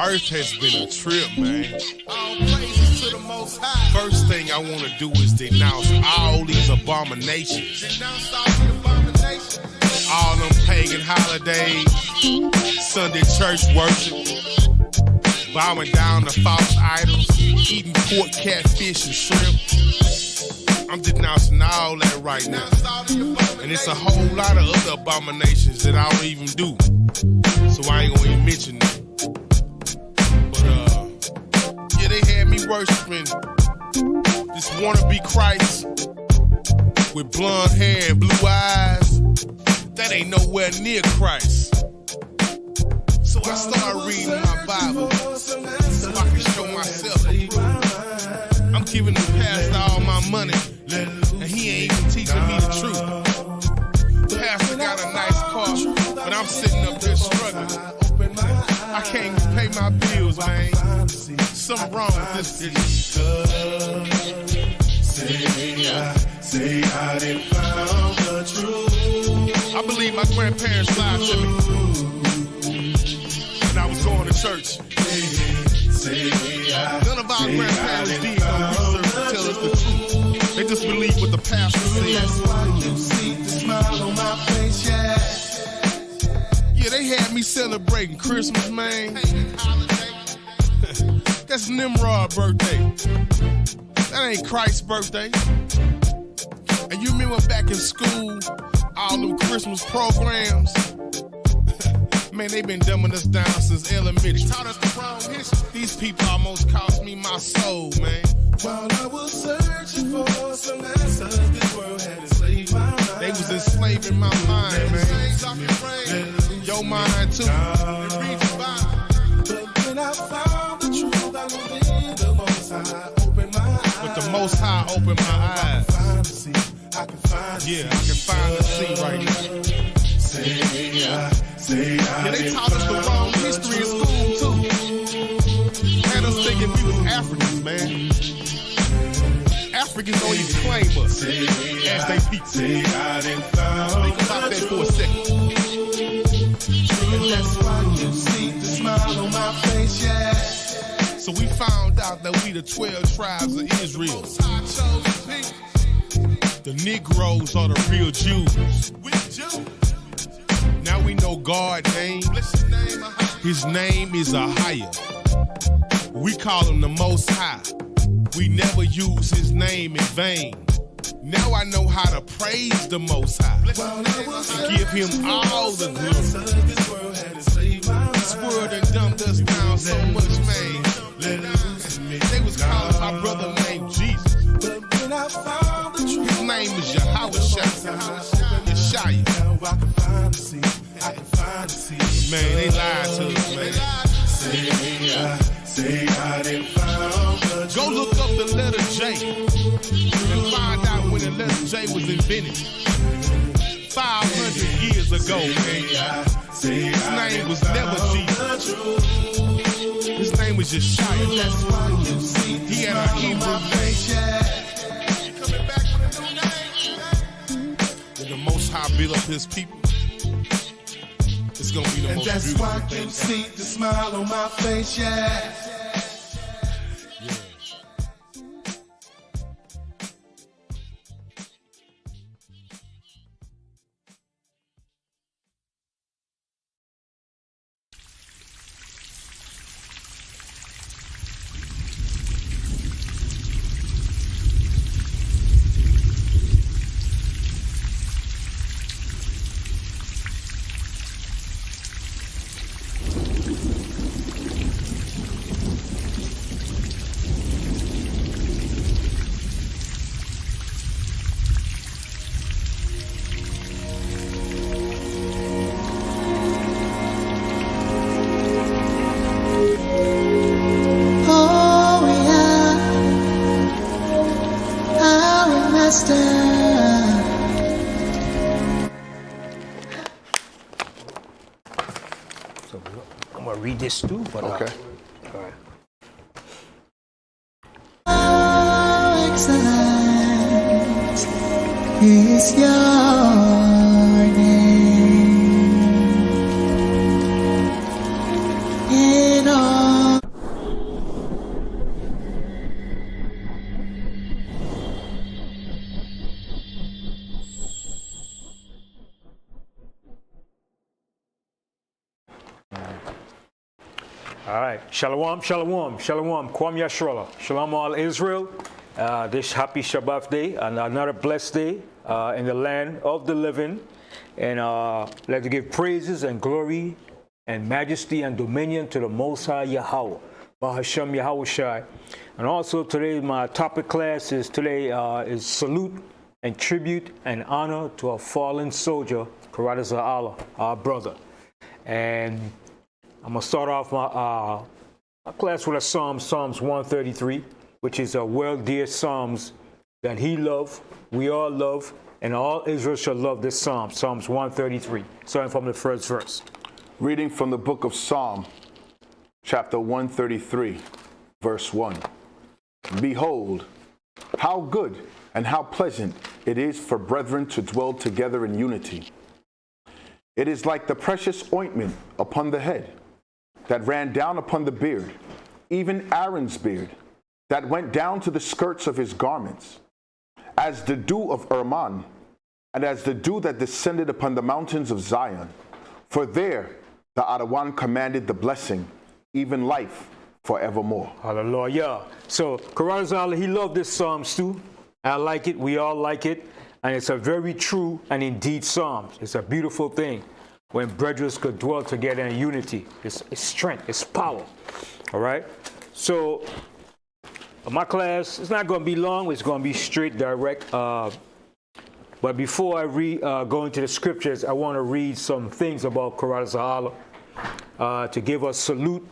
Earth has been a trip, man. All praises to the Most High. First thing I want to do is denounce all these abominations. Denounce all the abominations. All them pagan holidays, Sunday church worship, bombing down the false idols, eating pork, catfish, and shrimp. I'm denouncing all that right now. And it's a whole lot of other abominations that I don't even do. So I ain't gonna even mention them. Yeah, they had me worshiping this wannabe Christ with blonde hair and blue eyes. That ain't nowhere near Christ. So I started reading my Bible so I can show myself approved. I'm giving the pastor all my money, and he ain't even teaching me the truth. The pastor got a nice car, but I'm sitting up there struggling. I can't even pay my bills, man. Something wrong with this bitch. Say I done found the truth. I believe my grandparents lied to me. And I was going to church. None of our grandparents did no research to tell us the truth. They just believe what the pastor says. That's why you see the smile on my face, yeah. Yeah, they had me celebrating Christmas, man. That's Nimrod's birthday. That ain't Christ's birthday. And you remember back in school, all them Christmas programs? Man, they been dumbing us down since elementary. They taught us the wrong history. These people almost cost me my soul, man. While I was searching for some answers, this world had enslaved my mind. They was enslaving my mind, man. Your mind too. But when I found the truth, I knew then the Most High opened my eyes. But the Most High opened my eyes. I can finally see right now. Yeah, they taught us the wrong history in school too. Had us thinking we was Africans, man. Africans don't even claim us as they people. Think about that for a second. And that's why you see the smile on my face, yeah. So we found out that we the 12 tribes of Israel. The Negroes are the real Jews. Now we know God's name. His name is Yahawah. We call him the Most High. We never use his name in vain. Now I know how to praise the Most High and give him all the glory. This world done dumbed us down so much, man. They was calling my brother named Jesus. His name is Yahawah Yasharahla. Man, they lied to us, man. Go look up the letter J and find out when the letter J was invented. 500 years ago, man. His name was never Jesus. His name was Yeshaya. He had a Hebrew name. When the Most High build up his people, it's gonna be the most beautiful thing. And that's why you see the smile on my face, yeah. I'm gonna read this too, but okay. All right. How excellent is your name. All right. Shalawam, shalawam, shalawam. Kwam Yasharahla. Shalom all Israel. This happy Shabbat day and another blessed day in the land of the living. And let's give praises and glory and majesty and dominion to the Most High Yahawah. Bahasham YAHAWASHI. And also today my topic class is is salute and tribute and honor to our fallen soldier, Chaa-Raw-Taza-Ahla, our brother. And I'm going to start off my class with a psalm, Psalms 133, which is a well-dear psalms that he loved, we all love, and all Israel shall love this psalm, Psalms 133, starting from the first verse. Reading from the book of Psalm, chapter 133, verse 1. Behold, how good and how pleasant it is for brethren to dwell together in unity. It is like the precious ointment upon the head that ran down upon the beard, even Aaron's beard, that went down to the skirts of his garments, as the dew of Hermon, and as the dew that descended upon the mountains of Zion. For there the Adawan commanded the blessing, even life forevermore. Hallelujah. So Chaa-Raw-Taza-Ahla, he loved this psalm too. I like it. We all like it. And it's a very true and indeed psalm. It's a beautiful thing when brethren could dwell together in unity. It's strength. It's power. All right. So my class, it's not going to be long. It's going to be straight, direct. But before I go into the scriptures, I want to read some things about Chaa-Raw-Taza-Ahla to give us salute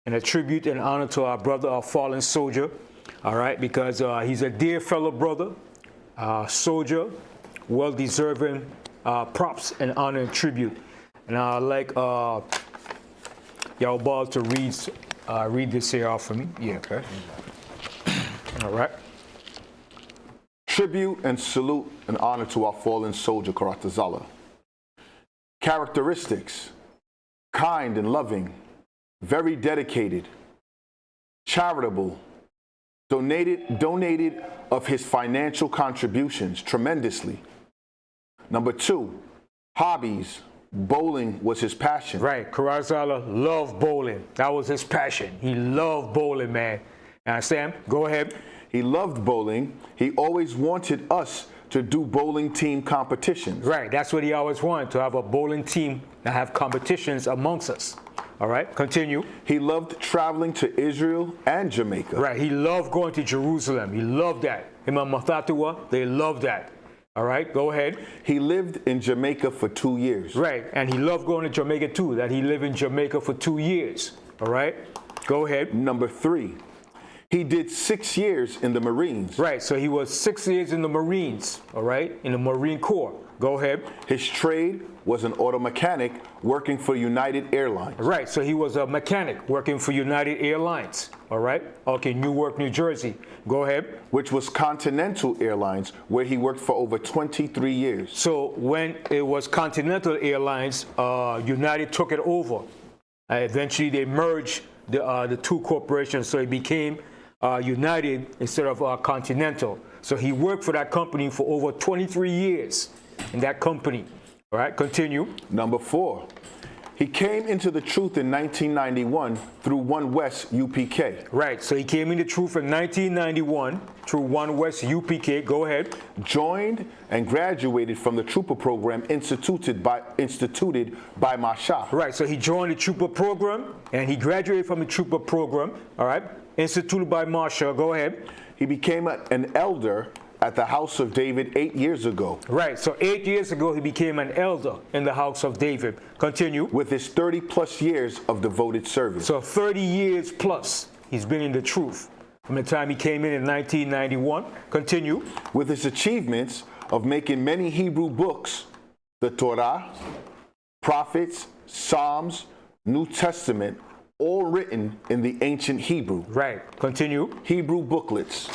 and a tribute and honor to our brother, our fallen soldier. All right, because he's a dear fellow brother, soldier, well-deserving props and honor and tribute. And I'd like y'all to read this here out for me. Yeah. Okay. All right. Tribute and salute and honor to our fallen soldier, Chaa-Raw-Taza-Ahla. Characteristics: kind and loving, very dedicated, charitable, donated of his financial contributions tremendously. Number 2, hobbies. Bowling was his passion. Right, Chaa-Raw-Taza-Ahla loved bowling. That was his passion. He loved bowling, man. Sam, go ahead. He loved bowling. He always wanted us to do bowling team competitions. Right, that's what he always wanted, to have a bowling team and have competitions amongst us. All right, continue. He loved traveling to Israel and Jamaica. Right, he loved going to Jerusalem. He loved that. Him and Mathatiwa, they loved that. All right, go ahead. He lived in Jamaica for 2 years. Right, and he loved going to Jamaica too, that he lived in Jamaica for 2 years. All right, go ahead. Number 3, he did 6 years in the Marines. Right, so he was 6 years in the Marines, all right, in the Marine Corps. Go ahead. His trade was an auto mechanic working for United Airlines. Right, so he was a mechanic working for United Airlines, all right? Okay, Newark, New Jersey. Go ahead. Which was Continental Airlines, where he worked for over 23 years. So when it was Continental Airlines, United took it over. Eventually they merged the two corporations, so it became United instead of Continental. So he worked for that company for over 23 years in that company. All right, continue. Number 4, he came into the truth in 1991 through One West UPK. Right, so he came into truth in 1991 through One West UPK. Go ahead. Joined and graduated from the Trooper program instituted by Mashara. Right, so he joined the Trooper program and he graduated from the Trooper program. All right, instituted by Mashara. Go ahead. He became an elder at the house of David 8 years ago. Right, so 8 years ago he became an elder in the house of David. Continue. With his 30+ years of devoted service. So 30 years plus he's been in the truth from the time he came in 1991. Continue. With his achievements of making many Hebrew books, the Torah, prophets, Psalms, New Testament, all written in the ancient Hebrew. Right, continue. Hebrew booklets.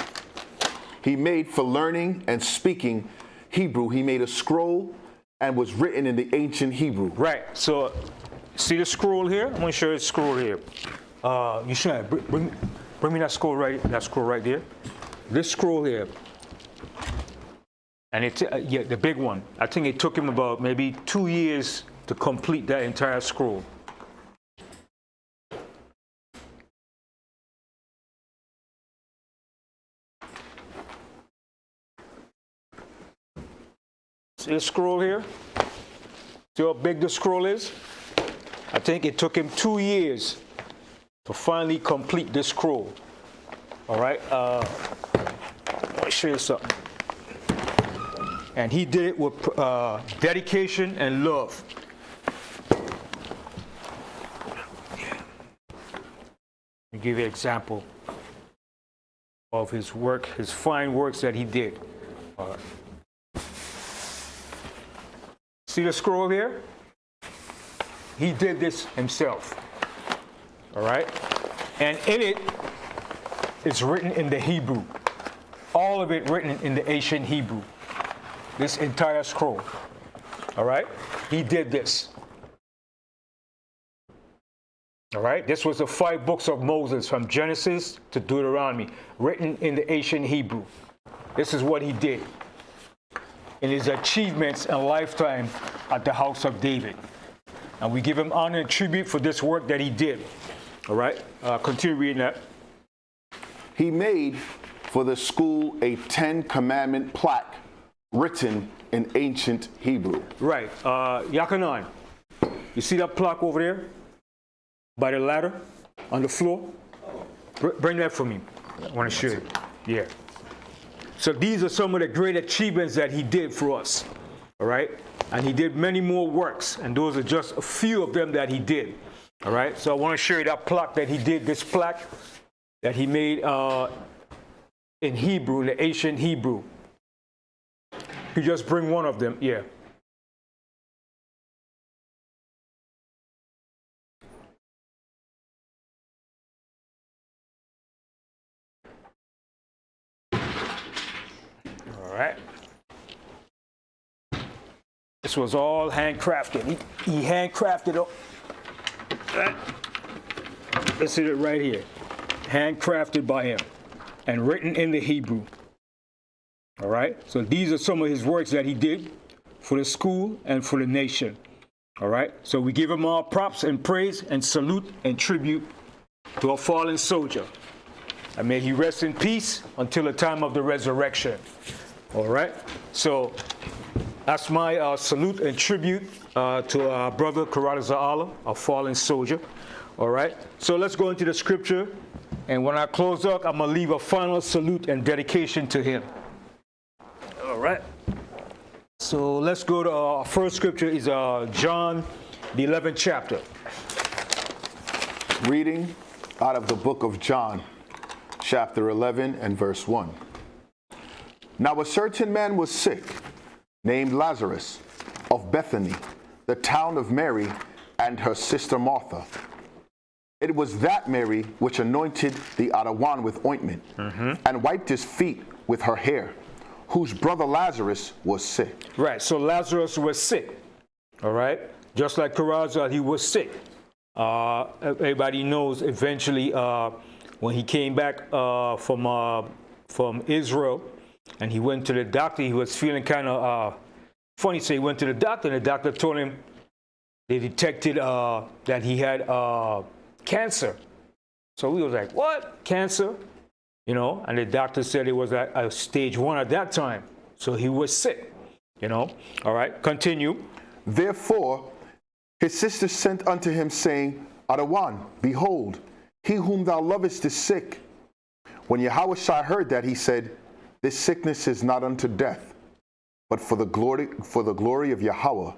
He made for learning and speaking Hebrew. He made a scroll and was written in the ancient Hebrew. Right. So, see the scroll here? I'm going to show you the scroll here. You should bring me that scroll right there. This scroll here. And yeah, the big one. I think it took him about maybe 2 years to complete that entire scroll. See the scroll here? See how big the scroll is? I think it took him 2 years to finally complete this scroll. All right? Let me show you something. And he did it with dedication and love. Let me give you an example of his work, his fine works that he did. All right. See the scroll here? He did this himself. All right? And in it, it's written in the Hebrew. All of it written in the ancient Hebrew. This entire scroll. All right? He did this. All right? This was the 5 books of Moses from Genesis to Deuteronomy, written in the ancient Hebrew. This is what he did in his achievements and lifetime at the house of David. And we give him honor and tribute for this work that he did. All right? Continue reading that. He made for the school a 10-commandment plaque written in ancient Hebrew. Right. Yakanan, you see that plaque over there by the ladder on the floor? Bring that for me. I want to show you. Yeah. So these are some of the great achievements that he did for us. All right? And he did many more works, and those are just a few of them that he did. All right? So I want to show you that plaque that he did, this plaque that he made in Hebrew, the ancient Hebrew. You just bring one of them, yeah. All right. This was all handcrafted. He handcrafted it. Let's see it right here. Handcrafted by him and written in the Hebrew. All right, so these are some of his works that he did for the school and for the nation. All right, so we give him all props and praise and salute and tribute to a fallen soldier. And may he rest in peace until the time of the resurrection. All right, so that's my salute and tribute to our brother Chaa-Raw-Taza-Ahla, a fallen soldier. All right, so let's go into the scripture. And when I close up, I'm going to leave a final salute and dedication to him. All right. So let's go to our first scripture is John, the 11th chapter. Reading out of the book of John, chapter 11 and verse 1. Now a certain man was sick, named Lazarus, of Bethany, the town of Mary and her sister Martha. It was that Mary which anointed the Adawan with ointment and wiped his feet with her hair, whose brother Lazarus was sick. Right, so Lazarus was sick, all right? Just like Chaa-Raw-Taza, he was sick. Everybody knows eventually when he came back from Israel and he went to the doctor, he was feeling kind of funny. So he went to the doctor and the doctor told him they detected that he had cancer. So he was like, what? Cancer? You know, and the doctor said it was at stage 1 at that time. So he was sick, you know. All right, continue. Therefore, his sister sent unto him, saying, Adawan, behold, he whom thou lovest is sick. When YAHAWASHI heard that, he said, this sickness is not unto death, but for the glory of Yahweh,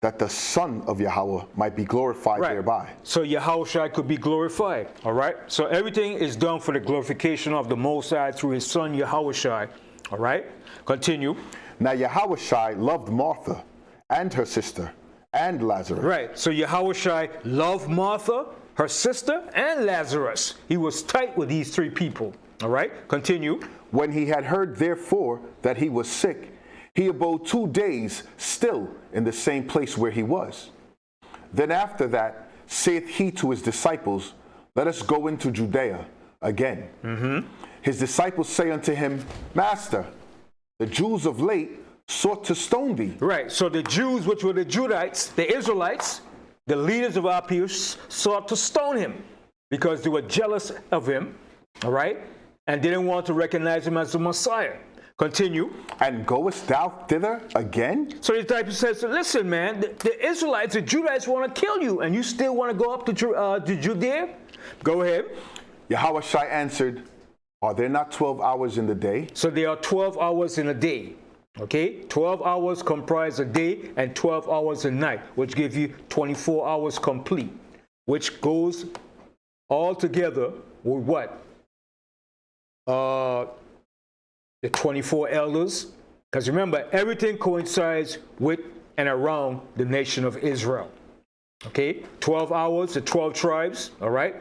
that the Son of Yahweh might be glorified thereby. So YAHAWASHI could be glorified, all right? So everything is done for the glorification of the Most High through his Son YAHAWASHI, all right? Continue. Now YAHAWASHI loved Martha and her sister and Lazarus. Right, so YAHAWASHI loved Martha, her sister, and Lazarus. He was tight with these 3 people, all right? Continue. When he had heard therefore that he was sick, he abode 2 days still in the same place where he was. Then after that, saith he to his disciples, let us go into Judea again. His disciples say unto him, Master, the Jews of late sought to stone thee. Right, so the Jews, which were the Judites, the Israelites, the leaders of our people, sought to stone him because they were jealous of him, all right, and didn't want to recognize him as the Messiah. Continue. And goest thou thither again? So the disciple says, listen, man, the Israelites, the Judahites want to kill you, and you still want to go up to Judea? Go ahead. Yahawashi answered, are there not 12 hours in the day? So there are 12 hours in a day. Okay? 12 hours comprise a day and 12 hours a night, which gives you 24 hours complete, which goes all together with what? The 24 elders. Because remember, everything coincides with and around the nation of Israel. Okay? 12 hours, the 12 tribes, all right?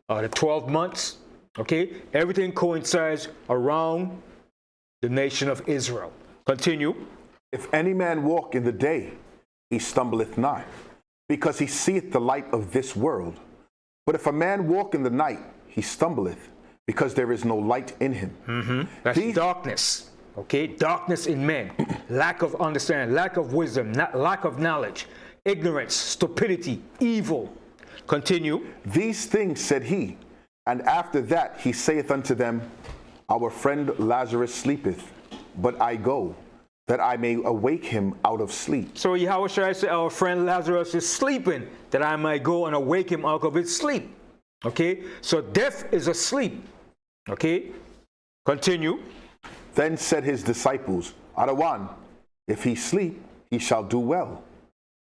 The 12 months, okay? Everything coincides around the nation of Israel. Continue. If any man walk in the day, he stumbleth not, because he seeth the light of this world. But if a man walk in the night, he stumbleth, because there is no light in him. That's darkness, okay? Darkness in men, lack of understanding, lack of wisdom, lack of knowledge, ignorance, stupidity, evil. Continue. These things said he, and after that he saith unto them, our friend Lazarus sleepeth, but I go, that I may awake him out of sleep. So Yahawashi said, our friend Lazarus is sleeping, that I might go and awake him out of his sleep. Okay, so death is asleep. Okay, continue. Then said his disciples, Adawan, if he sleep, he shall do well.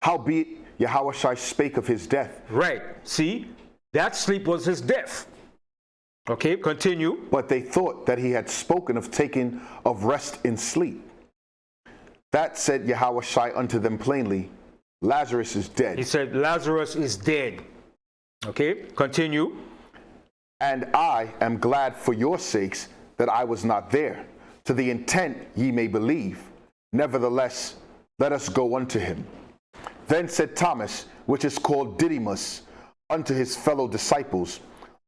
Howbeit Yahawashi spake of his death. Right, see, that sleep was his death. Okay, continue. But they thought that he had spoken of taking of rest in sleep. That said Yahawashi unto them plainly, Lazarus is dead. He said, Lazarus is dead. Okay, continue. And I am glad for your sakes that I was not there, to the intent ye may believe. Nevertheless, let us go unto him. Then said Thomas, which is called Didymus, unto his fellow disciples,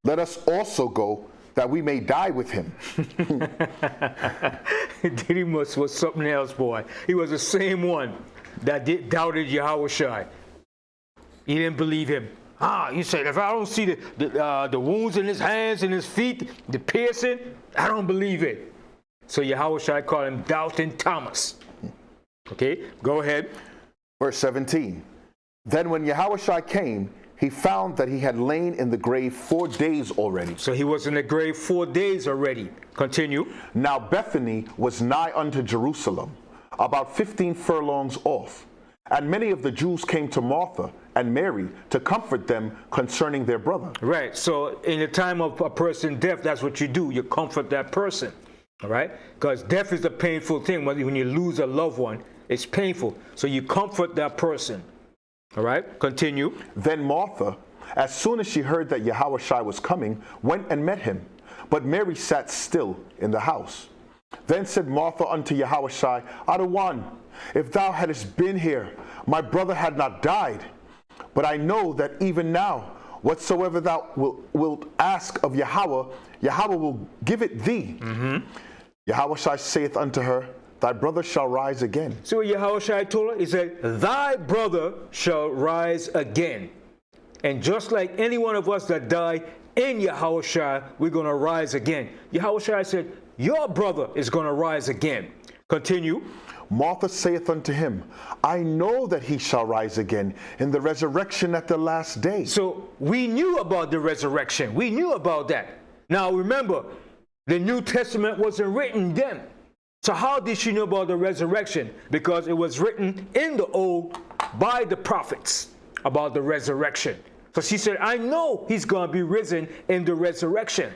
let us also go, that we may die with him. Didymus was something else, boy. He was the same one that doubted Yahawashi. He didn't believe him. You said, if I don't see the wounds in his hands and his feet, the piercing, I don't believe it. So Yahawashi called him Doubting Thomas. Okay, go ahead. Verse 17. Then when Yahawashi came, he found that he had lain in the grave 4 days already. So he was in the grave 4 days already. Continue. Now Bethany was nigh unto Jerusalem, about 15 furlongs off. And many of the Jews came to Martha and Mary to comfort them concerning their brother. Right. So in the time of a person's death, that's what you do. You comfort that person. All right. Because death is a painful thing. When you lose a loved one, it's painful. So you comfort that person. All right. Continue. Then Martha, as soon as she heard that Yahawashi was coming, went and met him. But Mary sat still in the house. Then said Martha unto Yahawashi, Adawan, if thou hadst been here, my brother had not died. But I know that even now, whatsoever thou wilt ask of Yahweh, Yahweh will give it thee. Yahawashi saith unto her, thy brother shall rise again. See what Yahawashi told her? He said, thy brother shall rise again. And just like any one of us that die in Yahawashi, we're going to rise again. Yahawashi said, your brother is going to rise again. Continue. Martha saith unto him, I know that he shall rise again in the resurrection at the last day. So we knew about the resurrection. We knew about that. Now remember, the New Testament wasn't written then. So how did she know about the resurrection? Because it was written in the Old by the prophets about the resurrection. So she said, I know he's going to be risen in the resurrection.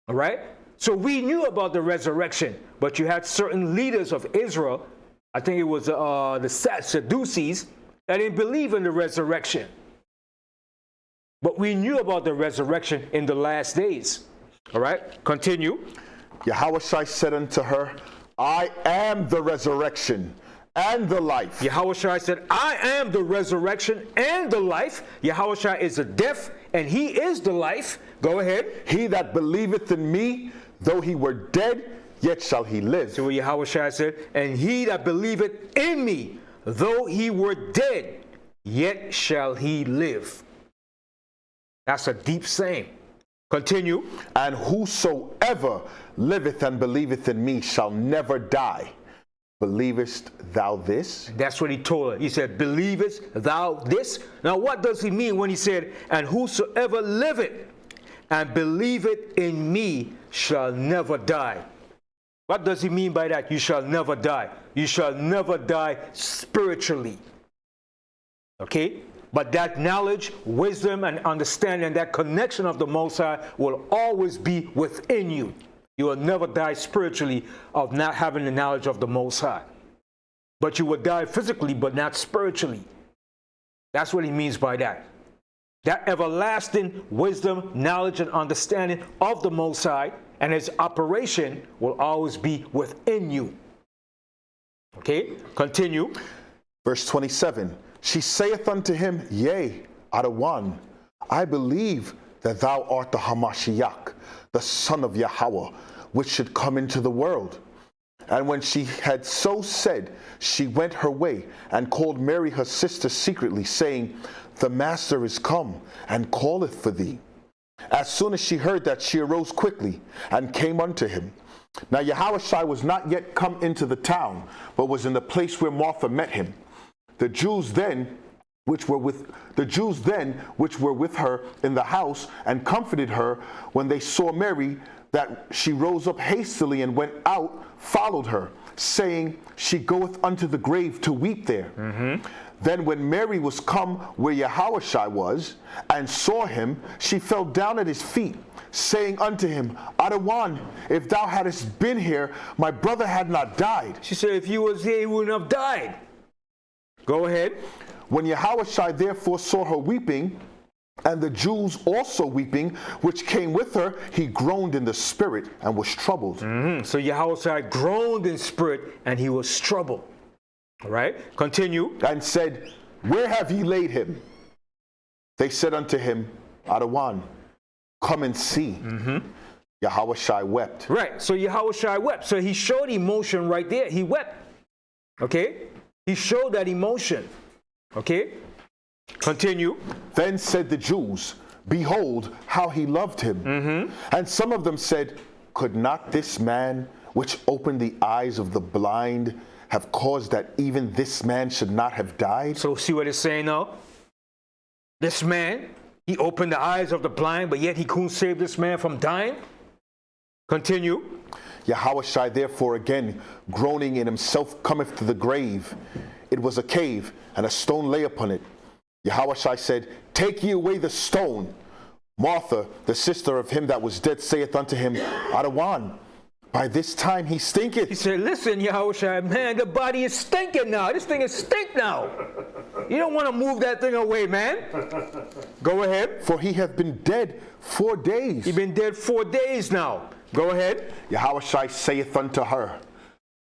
All right? So we knew about the resurrection, but you had certain leaders of Israel, I think it was the Sadducees, that didn't believe in the resurrection. But we knew about the resurrection in the last days. All right, continue. Yahawashi said unto her, I am the resurrection and the life. Yahawashi said, I am the resurrection and the life. Yahawashi is the death and he is the life. Go ahead. He that believeth in me, though he were dead, yet shall he live. So what Yahawashi said, and he that believeth in me, though he were dead, yet shall he live. That's a deep saying. Continue. And whosoever liveth and believeth in me shall never die. Believest thou this? That's what he told her. He said, believest thou this? Now what does he mean when he said, and whosoever liveth and believeth in me shall never die? What does he mean by that? You shall never die. You shall never die spiritually. Okay? But that knowledge, wisdom, and understanding, that connection of the Most High will always be within you. You will never die spiritually of not having the knowledge of the Most High. But you will die physically, but not spiritually. That's what he means by that. That everlasting wisdom, knowledge, and understanding of the Most High and his operation will always be within you. Okay, continue. Verse 27. She saith unto him, Yea, Adawan, I believe that thou art the Hamashiach, the son of Yahawah, which should come into the world. And when she had so said, she went her way and called Mary her sister secretly, saying, The master is come and calleth for thee. As soon as she heard that, she arose quickly and came unto him. Now YAHAWASHI was not yet come into the town, but was in the place where Martha met him. The Jews then which were with her in the house and comforted her when they saw Mary, that she rose up hastily and went out, followed her, saying, She goeth unto the grave to weep there. Then when Mary was come where YAHAWASHI was, and saw him, she fell down at his feet, saying unto him, Adawan, if thou hadst been here, my brother had not died. She said, if you was here, he wouldn't have died. Go ahead. When YAHAWASHI therefore saw her weeping, and the Jews also weeping, which came with her, he groaned in the spirit and was troubled. So YAHAWASHI groaned in spirit and he was troubled. All right, continue. And said, Where have ye laid him? They said unto him, Adawan, come and see. YAHAWASHI wept. Right, so YAHAWASHI wept. So he showed emotion right there. He wept. Okay, he showed that emotion. Okay, continue. Then said the Jews, Behold, how he loved him. And some of them said, Could not this man, which opened the eyes of the blind, have caused that even this man should not have died? So see what it's saying now? This man, he opened the eyes of the blind, but yet he couldn't save this man from dying? Continue. YAHAWASHI therefore again, groaning in himself, cometh to the grave. It was a cave, and a stone lay upon it. YAHAWASHI said, Take ye away the stone. Martha, the sister of him that was dead, saith unto him, Adawan, by this time he stinketh. He said, listen, YAHAWASHI, man, the body is stinking now. This thing is stink now. You don't want to move that thing away, man. Go ahead. For he hath been dead 4 days. He's been dead 4 days now. Go ahead. YAHAWASHI saith unto her,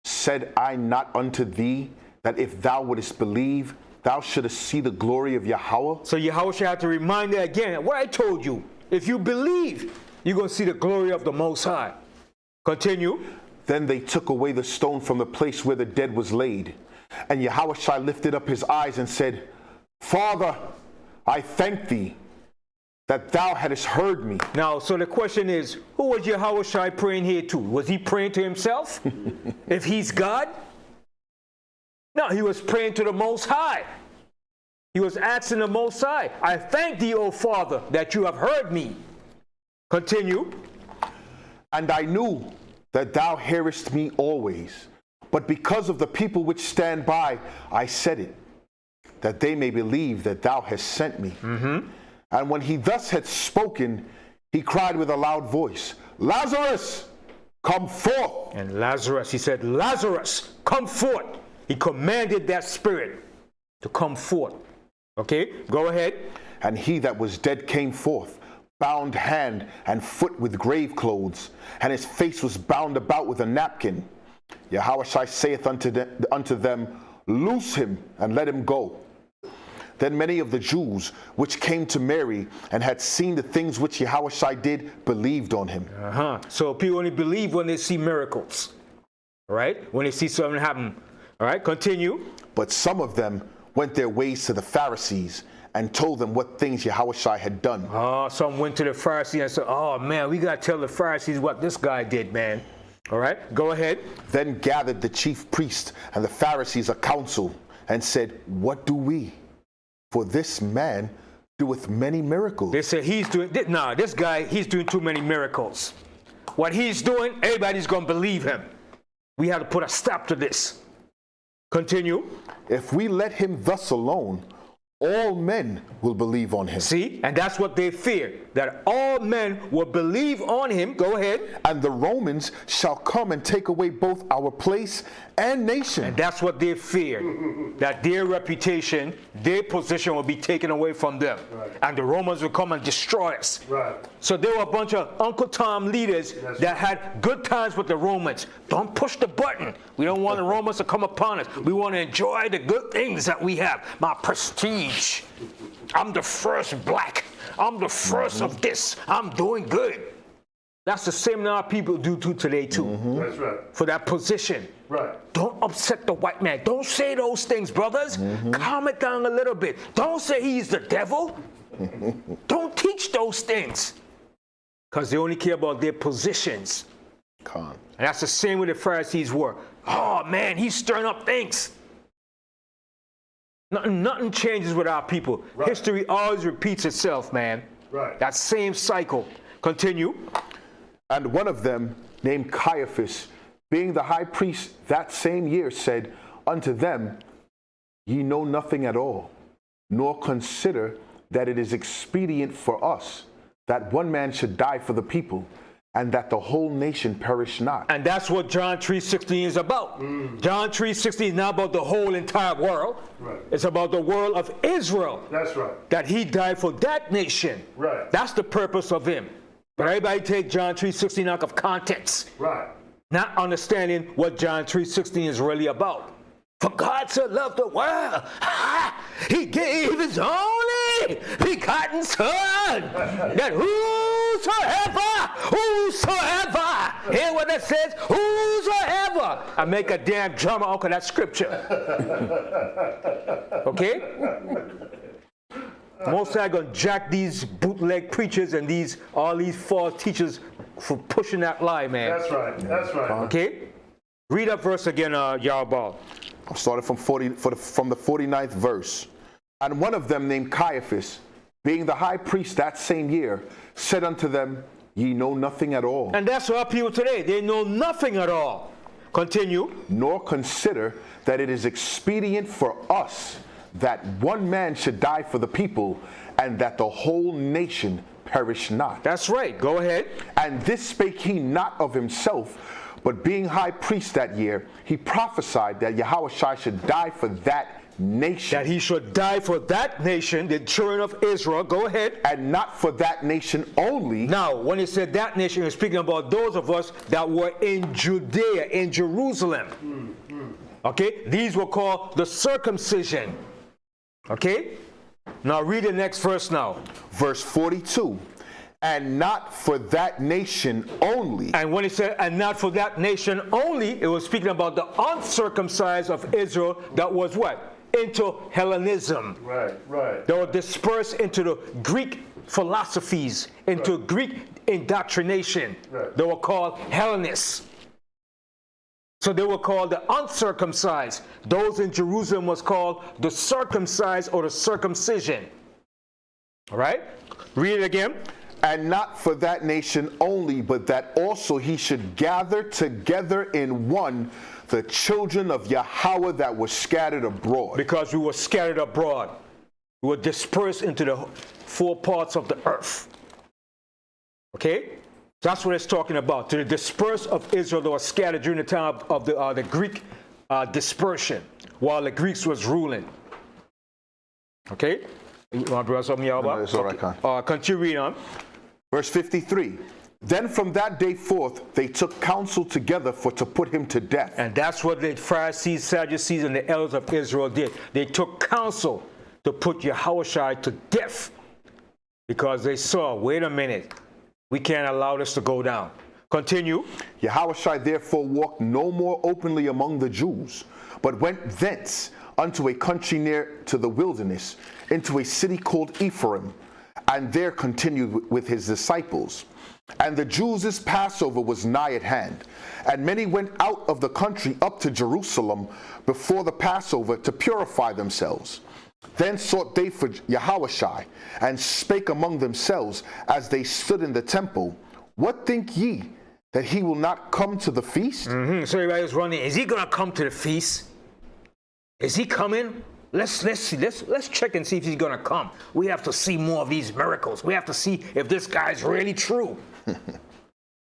Said I not unto thee, that if thou wouldest believe, thou shouldest see the glory of Yahawah? So YAHAWASHI had to remind her again, what I told you. If you believe, you're going to see the glory of the Most High. Continue. Then they took away the stone from the place where the dead was laid. And YAHAWASHI lifted up his eyes and said, Father, I thank thee that thou hadst heard me. Now, so the question is, who was YAHAWASHI praying here to? Was he praying to himself? If he's God? No, he was praying to the Most High. He was asking the Most High, I thank thee, O Father, that you have heard me. Continue. And I knew that thou hearest me always, but because of the people which stand by, I said it, that they may believe that thou hast sent me. And when he thus had spoken, he cried with a loud voice, Lazarus, come forth. And Lazarus, he said, Lazarus, come forth. He commanded that spirit to come forth. Okay, go ahead. And he that was dead came forth, bound hand and foot with grave clothes, and his face was bound about with a napkin. YAHAWASHI saith unto them, Loose him and let him go. Then many of the Jews which came to Mary and had seen the things which YAHAWASHI did believed on him. So people only believe when they see miracles, right? When they see something happen. All right, continue. But some of them went their ways to the Pharisees and told them what things Yahawashi had done. Some went to the Pharisees and said, oh man, we got to tell the Pharisees what this guy did, man. All right, go ahead. Then gathered the chief priests and the Pharisees a council and said, what do we? For this man doeth many miracles. They said he's doing, nah, this guy, he's doing too many miracles. What he's doing, everybody's going to believe him. We have to put a stop to this. Continue. If we let him thus alone, all men will believe on him. See, and that's what they fear, that all men will believe on him. Go ahead. And the Romans shall come and take away both our place and nation. And that's what they fear, that their reputation, their position will be taken away from them. Right. And the Romans will come and destroy us. Right. So there were a bunch of Uncle Tom leaders that had good times with the Romans. Don't push the button. We don't want the Romans to come upon us. We want to enjoy the good things that we have. My prestige. I'm the first black. I'm the first of this. I'm doing good. That's the same that our people do today too. That's right. For that position. Right. Don't upset the white man. Don't say those things, brothers. Calm it down a little bit. Don't say he's the devil. Don't teach those things. Because they only care about their positions. Come. And that's the same way the Pharisees were. Oh man, he's stirring up things. Nothing changes with our people. Right. History always repeats itself, man. Right. That same cycle. Continue. And one of them, named Caiaphas, being the high priest that same year, said unto them, ye know nothing at all, nor consider that it is expedient for us that one man should die for the people, and that the whole nation perish not. And that's what John 3:16 is about. John 3:16 is not about the whole entire world. Right. It's about the world of Israel. That's right. That he died for that nation. Right. That's the purpose of him. But everybody take John 3:16 out of context. Right. Not understanding what John 3:16 is really about. For God so loved the world, he gave his only begotten son, that whosoever, hear what it says, whosoever. I make a damn drummer uncle that scripture. Okay? Most are going to jack these bootleg preachers and all these false teachers for pushing that lie, man. That's right. That's right. Okay? Read that verse again, Yahawah. I'm starting from the 49th verse. And one of them, named Caiaphas, being the high priest that same year, said unto them, ye know nothing at all. And that's our people today. They know nothing at all. Continue. Nor consider that it is expedient for us that one man should die for the people, and that the whole nation perish not. That's right. Go ahead. And this spake he not of himself, but being high priest that year, he prophesied that Yahawashi should die for that nation. That he should die for that nation, the children of Israel. Go ahead. And not for that nation only. Now, when he said that nation, he's speaking about those of us that were in Judea, in Jerusalem. Okay? These were called the circumcision. Okay? Now read the next verse now. Verse 42. And not for that nation only. And when he said, and not for that nation only, it was speaking about the uncircumcised of Israel that was what? Into Hellenism. Right, right. They were dispersed into the Greek philosophies, into Greek indoctrination. Right. They were called Hellenists. So they were called the uncircumcised. Those in Jerusalem was called the circumcised or the circumcision. All right? Read it again. And not for that nation only, but that also he should gather together in one the children of Yahawah that were scattered abroad. Because we were scattered abroad. We were dispersed into the four parts of the earth. Okay? That's what it's talking about. To the dispersed of Israel that was scattered during the time of the Greek dispersion, while the Greeks was ruling. Okay? You want to bring something out about? No, it's all right, Khan. Continue reading on. Verse 53. Then from that day forth they took counsel together for to put him to death. And that's what the Pharisees, Sadducees, and the elders of Israel did. They took counsel to put Yahawashi to death because they saw, wait a minute, we can't allow this to go down. Continue. Yahawashi therefore walked no more openly among the Jews, but went thence unto a country near to the wilderness, into a city called Ephraim, and there continued with his disciples. And the Jews' Passover was nigh at hand, and many went out of the country up to Jerusalem before the Passover to purify themselves. Then sought they for YAHAWASHI, and spake among themselves as they stood in the temple, What think ye, that he will not come to the feast? So everybody was running. Is he gonna come to the feast? Is he coming? Let's see. Let's check and see if he's gonna come. We have to see more of these miracles. We have to see if this guy's really true.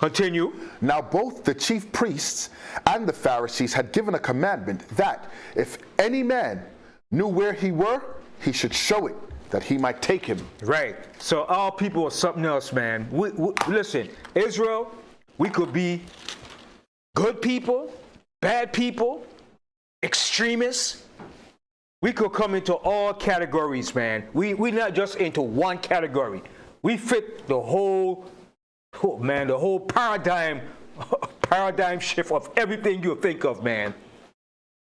Continue. Now both the chief priests and the Pharisees had given a commandment that if any man knew where he were, he should show it, that he might take him. Right. So our people are something else, man. Listen, Israel, we could be good people, bad people, extremists. We could come into all categories, man. We're not just into one category. We fit the whole, the whole paradigm shift of everything you think of, man.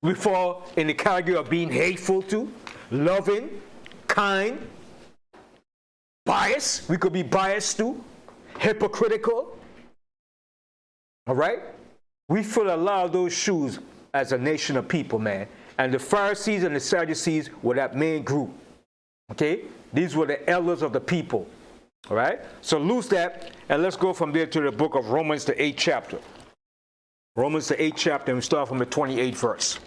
We fall in the category of being hateful to, loving, kind, biased. We could be biased to, hypocritical. All right? We fill a lot of those shoes as a nation of people, man. And the Pharisees and the Sadducees were that main group. Okay? These were the elders of the people. All right? So lose that, and let's go from there to the book of Romans, the 8th chapter. Romans, the 8th chapter, and we start from the 28th verse.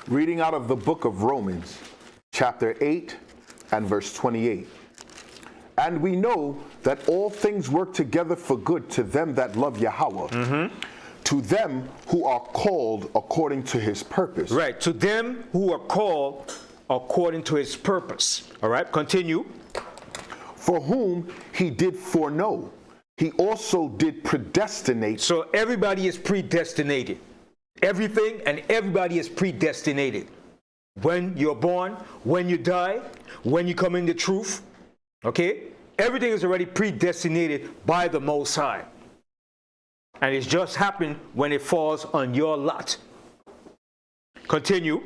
Reading out of the book of Romans, chapter 8 and verse 28. And we know that all things work together for good to them that love Yahweh, to them who are called according to his purpose. Right, to them who are called according to his purpose. All right, continue. For whom he did foreknow, he also did predestinate. So everybody is predestinated. Everything and everybody is predestinated. When you're born, when you die, when you come into truth, okay? Everything is already predestinated by the Most High. And it's just happened when it falls on your lot. Continue.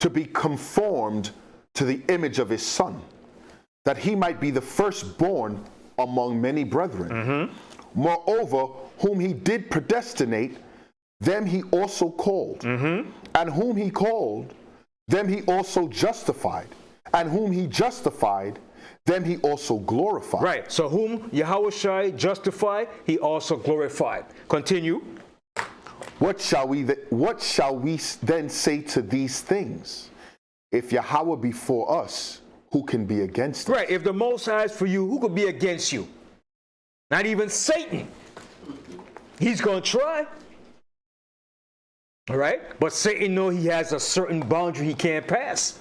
To be conformed to the image of his Son, that he might be the firstborn among many brethren. Moreover, whom he did predestinate, them he also called. And whom he called, them he also justified. And whom he justified, them he also glorified. Right. So whom Yahawashi justified, he also glorified. Continue. What shall we then say to these things? If Yahweh be for us, who can be against us? Right. If the Most High is for you, who could be against you? Not even Satan. He's going to try. All right? But Satan knows he has a certain boundary he can't pass.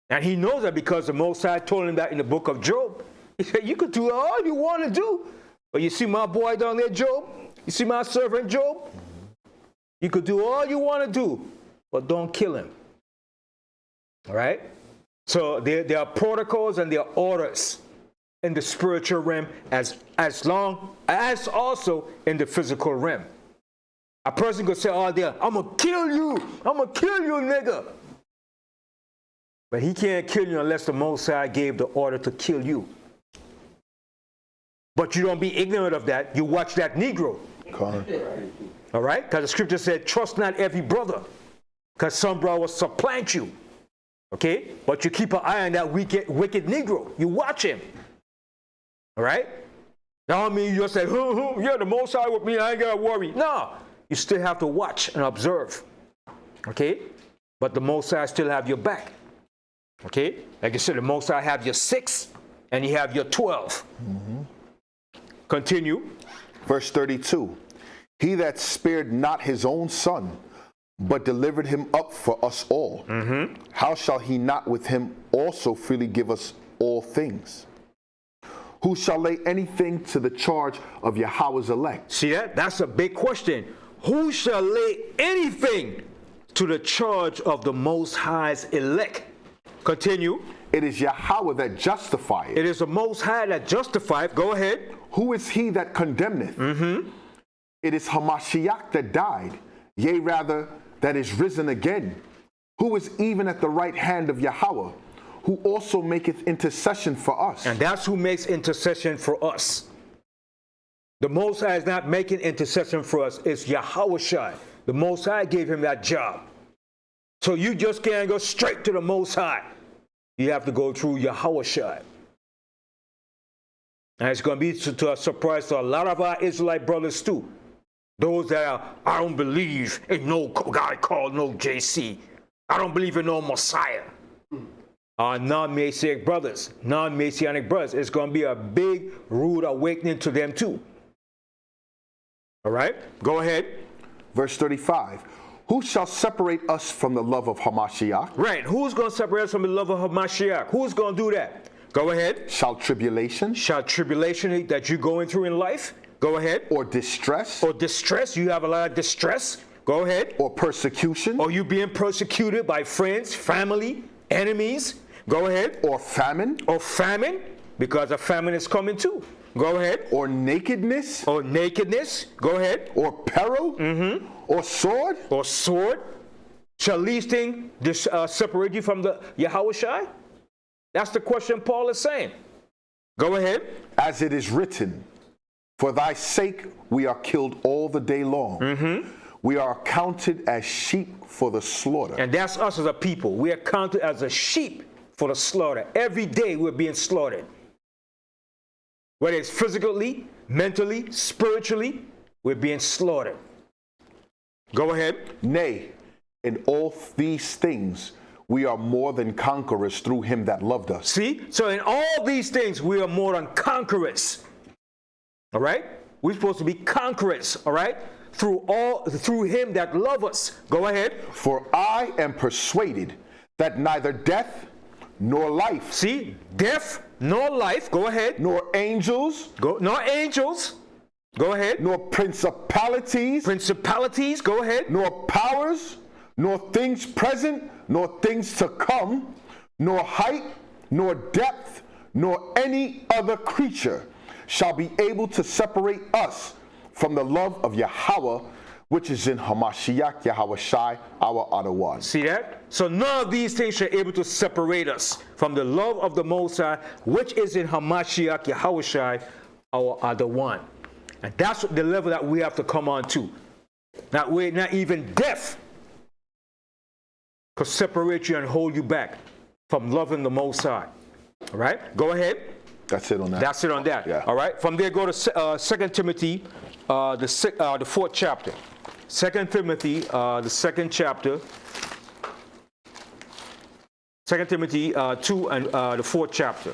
And he knows that because the Most High told him that in the book of Job. He said, you could do all you want to do. But you see my boy down there, Job? You see my servant, Job? You could do all you want to do, but don't kill him. All right? So there are protocols and there are orders in the spiritual realm as long as also in the physical realm. A person could say, oh, there, I'm going to kill you. I'm going to kill you, nigga. But he can't kill you unless the Most High gave the order to kill you. But you don't be ignorant of that. You watch that Negro. All right? Because the scripture said, trust not every brother, because some brother will supplant you. Okay? But you keep an eye on that wicked Negro. You watch him. All right? Now I mean you just say, yeah, the Most High with me, I ain't got to worry. No. You still have to watch and observe. Okay? But the Most High still have your back. Okay? Like I said, the Most High have your 6 and he have your 12. Continue. Verse 32. He that spared not his own son, but delivered him up for us all, how shall he not with him also freely give us all things? Who shall lay anything to the charge of Yahweh's elect? See that? That's a big question. Who shall lay anything to the charge of the Most High's elect? Continue. It is Yahweh that justifieth. It is the Most High that justifieth. Go ahead. Who is he that condemneth? It is Hamashiach that died, yea, rather, that is risen again, who is even at the right hand of Yahweh, who also maketh intercession for us. And that's who makes intercession for us. The Most High is not making intercession for us. It's YAHAWASHI. The Most High gave him that job. So you just can't go straight to the Most High. You have to go through YAHAWASHI. And it's going to be to a surprise to a lot of our Israelite brothers too. Those that are, I don't believe in no God called no JC. I don't believe in no Messiah. Our non-Messianic brothers, non-Messianic brothers, it's going to be a big, rude awakening to them too. All right, go ahead. Verse 35. Who shall separate us from the love of Hamashiach? Right, who's going to separate us from the love of Hamashiach? Who's going to do that? Go ahead. Shall tribulation? Shall tribulation that you're going through in life? Go ahead. Or distress? Or distress, you have a lot of distress. Go ahead. Or persecution? Or you being persecuted by friends, family, enemies. Go ahead. Or famine? Or famine, because a famine is coming too. Go ahead. Or nakedness? Or nakedness. Go ahead. Or peril? Or sword? Or sword. Shall these things separate you from the Yahawashi? That's the question Paul is saying. Go ahead. As it is written, for thy sake we are killed all the day long. We are counted as sheep for the slaughter. And that's us as a people. We are counted as a sheep for the slaughter. Every day we're being slaughtered. Whether it's physically, mentally, spiritually, we're being slaughtered. Go ahead. Nay, in all these things we are more than conquerors through him that loved us. See? So in all these things we are more than conquerors. All right? We're supposed to be conquerors, all right? Through him that loved us. Go ahead. For I am persuaded that neither death nor life. See? Death nor life. Go ahead. Nor angels. Nor angels. Go ahead. Nor principalities. Principalities. Go ahead. Nor powers. Nor things present. Nor things to come. Nor height. Nor depth. Nor any other creature shall be able to separate us from the love of Yahweh, which is in Hamashiach Yahawashi, our other one. See that? So none of these things shall be able to separate us from the love of the Most High, which is in Hamashiach Yahawashi, our other one. And that's the level that we have to come on to. Not even death could separate you and hold you back from loving the Most High. All right? Go ahead. That's it on that. That's it on that. Yeah. All right. From there, go to 2 Timothy, the fourth chapter. 2 Timothy, the second chapter. 2 Timothy 2 and the fourth chapter.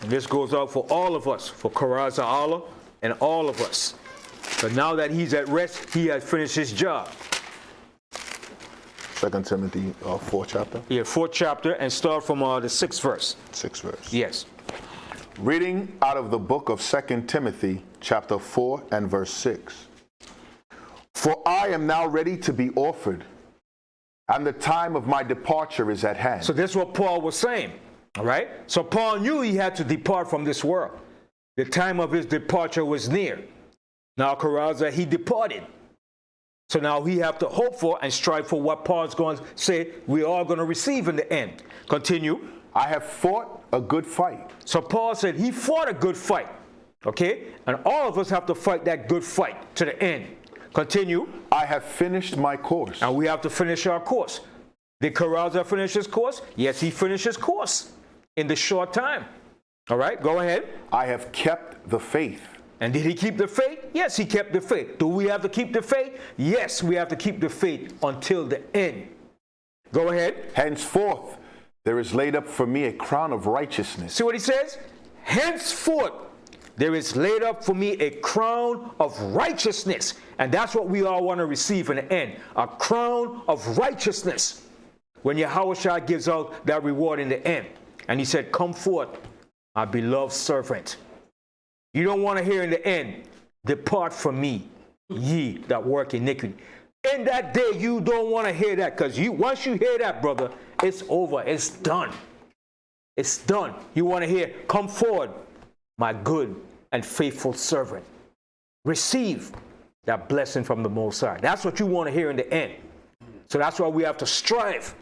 And this goes out for all of us, for Chaa-Raw-Taza-Ahla and all of us. But now that he's at rest, he has finished his job. 2 Timothy 4th chapter? Yeah, 4th chapter, and start from the 6th verse. 6th verse. Yes. Reading out of the book of 2 Timothy chapter 4 and verse 6. For I am now ready to be offered, and the time of my departure is at hand. So this is what Paul was saying, all right? So Paul knew he had to depart from this world. The time of his departure was near. Now Chaa-Raw-Taza, he departed. So now we have to hope for and strive for what Paul's going to say we are going to receive in the end. Continue. I have fought a good fight. So Paul said he fought a good fight. Okay? And all of us have to fight that good fight to the end. Continue. I have finished my course. And we have to finish our course. Did Chaa-Raw-Taza finish his course? Yes, he finished his course in the short time. All right, go ahead. I have kept the faith. And did he keep the faith? Yes, he kept the faith. Do we have to keep the faith? Yes, we have to keep the faith until the end. Go ahead. Henceforth, there is laid up for me a crown of righteousness. See what he says? Henceforth, there is laid up for me a crown of righteousness. And that's what we all want to receive in the end. A crown of righteousness. When Yahawashi gives out that reward in the end. And he said, come forth, my beloved servant. You don't want to hear in the end, depart from me, ye that work iniquity. In that day, you don't want to hear that, because once you hear that, brother, it's over. It's done. It's done. You want to hear, come forward, my good and faithful servant. Receive that blessing from the Most High. That's what you want to hear in the end. So that's why we have to strive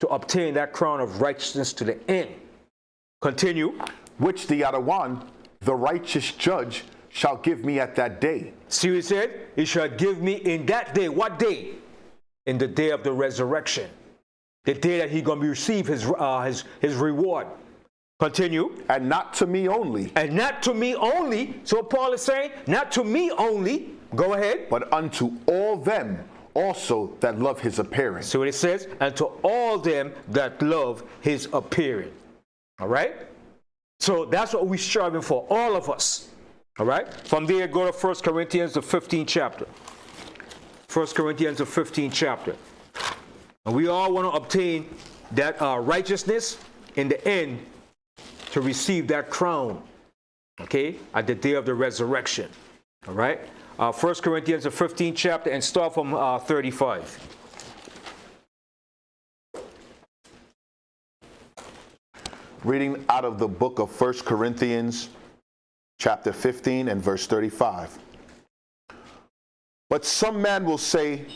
to obtain that crown of righteousness to the end. Continue. Which the YAHAWAH, the righteous judge, shall give me at that day. See what he said? He shall give me in that day. What day? In the day of the resurrection. The day that he's going to receive his reward. Continue. And not to me only. And not to me only. So Paul is saying, not to me only. Go ahead. But unto all them also that love his appearing. So it says, and to all them that love his appearing. All right? So that's what we're striving for, all of us. All right? From there, go to 1 Corinthians, the 15th chapter. 1 Corinthians, the 15th chapter. And we all want to obtain that righteousness in the end to receive that crown, okay, at the day of the resurrection. All right? 1 Corinthians, the 15th chapter, and start from 35. Reading out of the book of 1 Corinthians, chapter 15 and verse 35. But some man will say,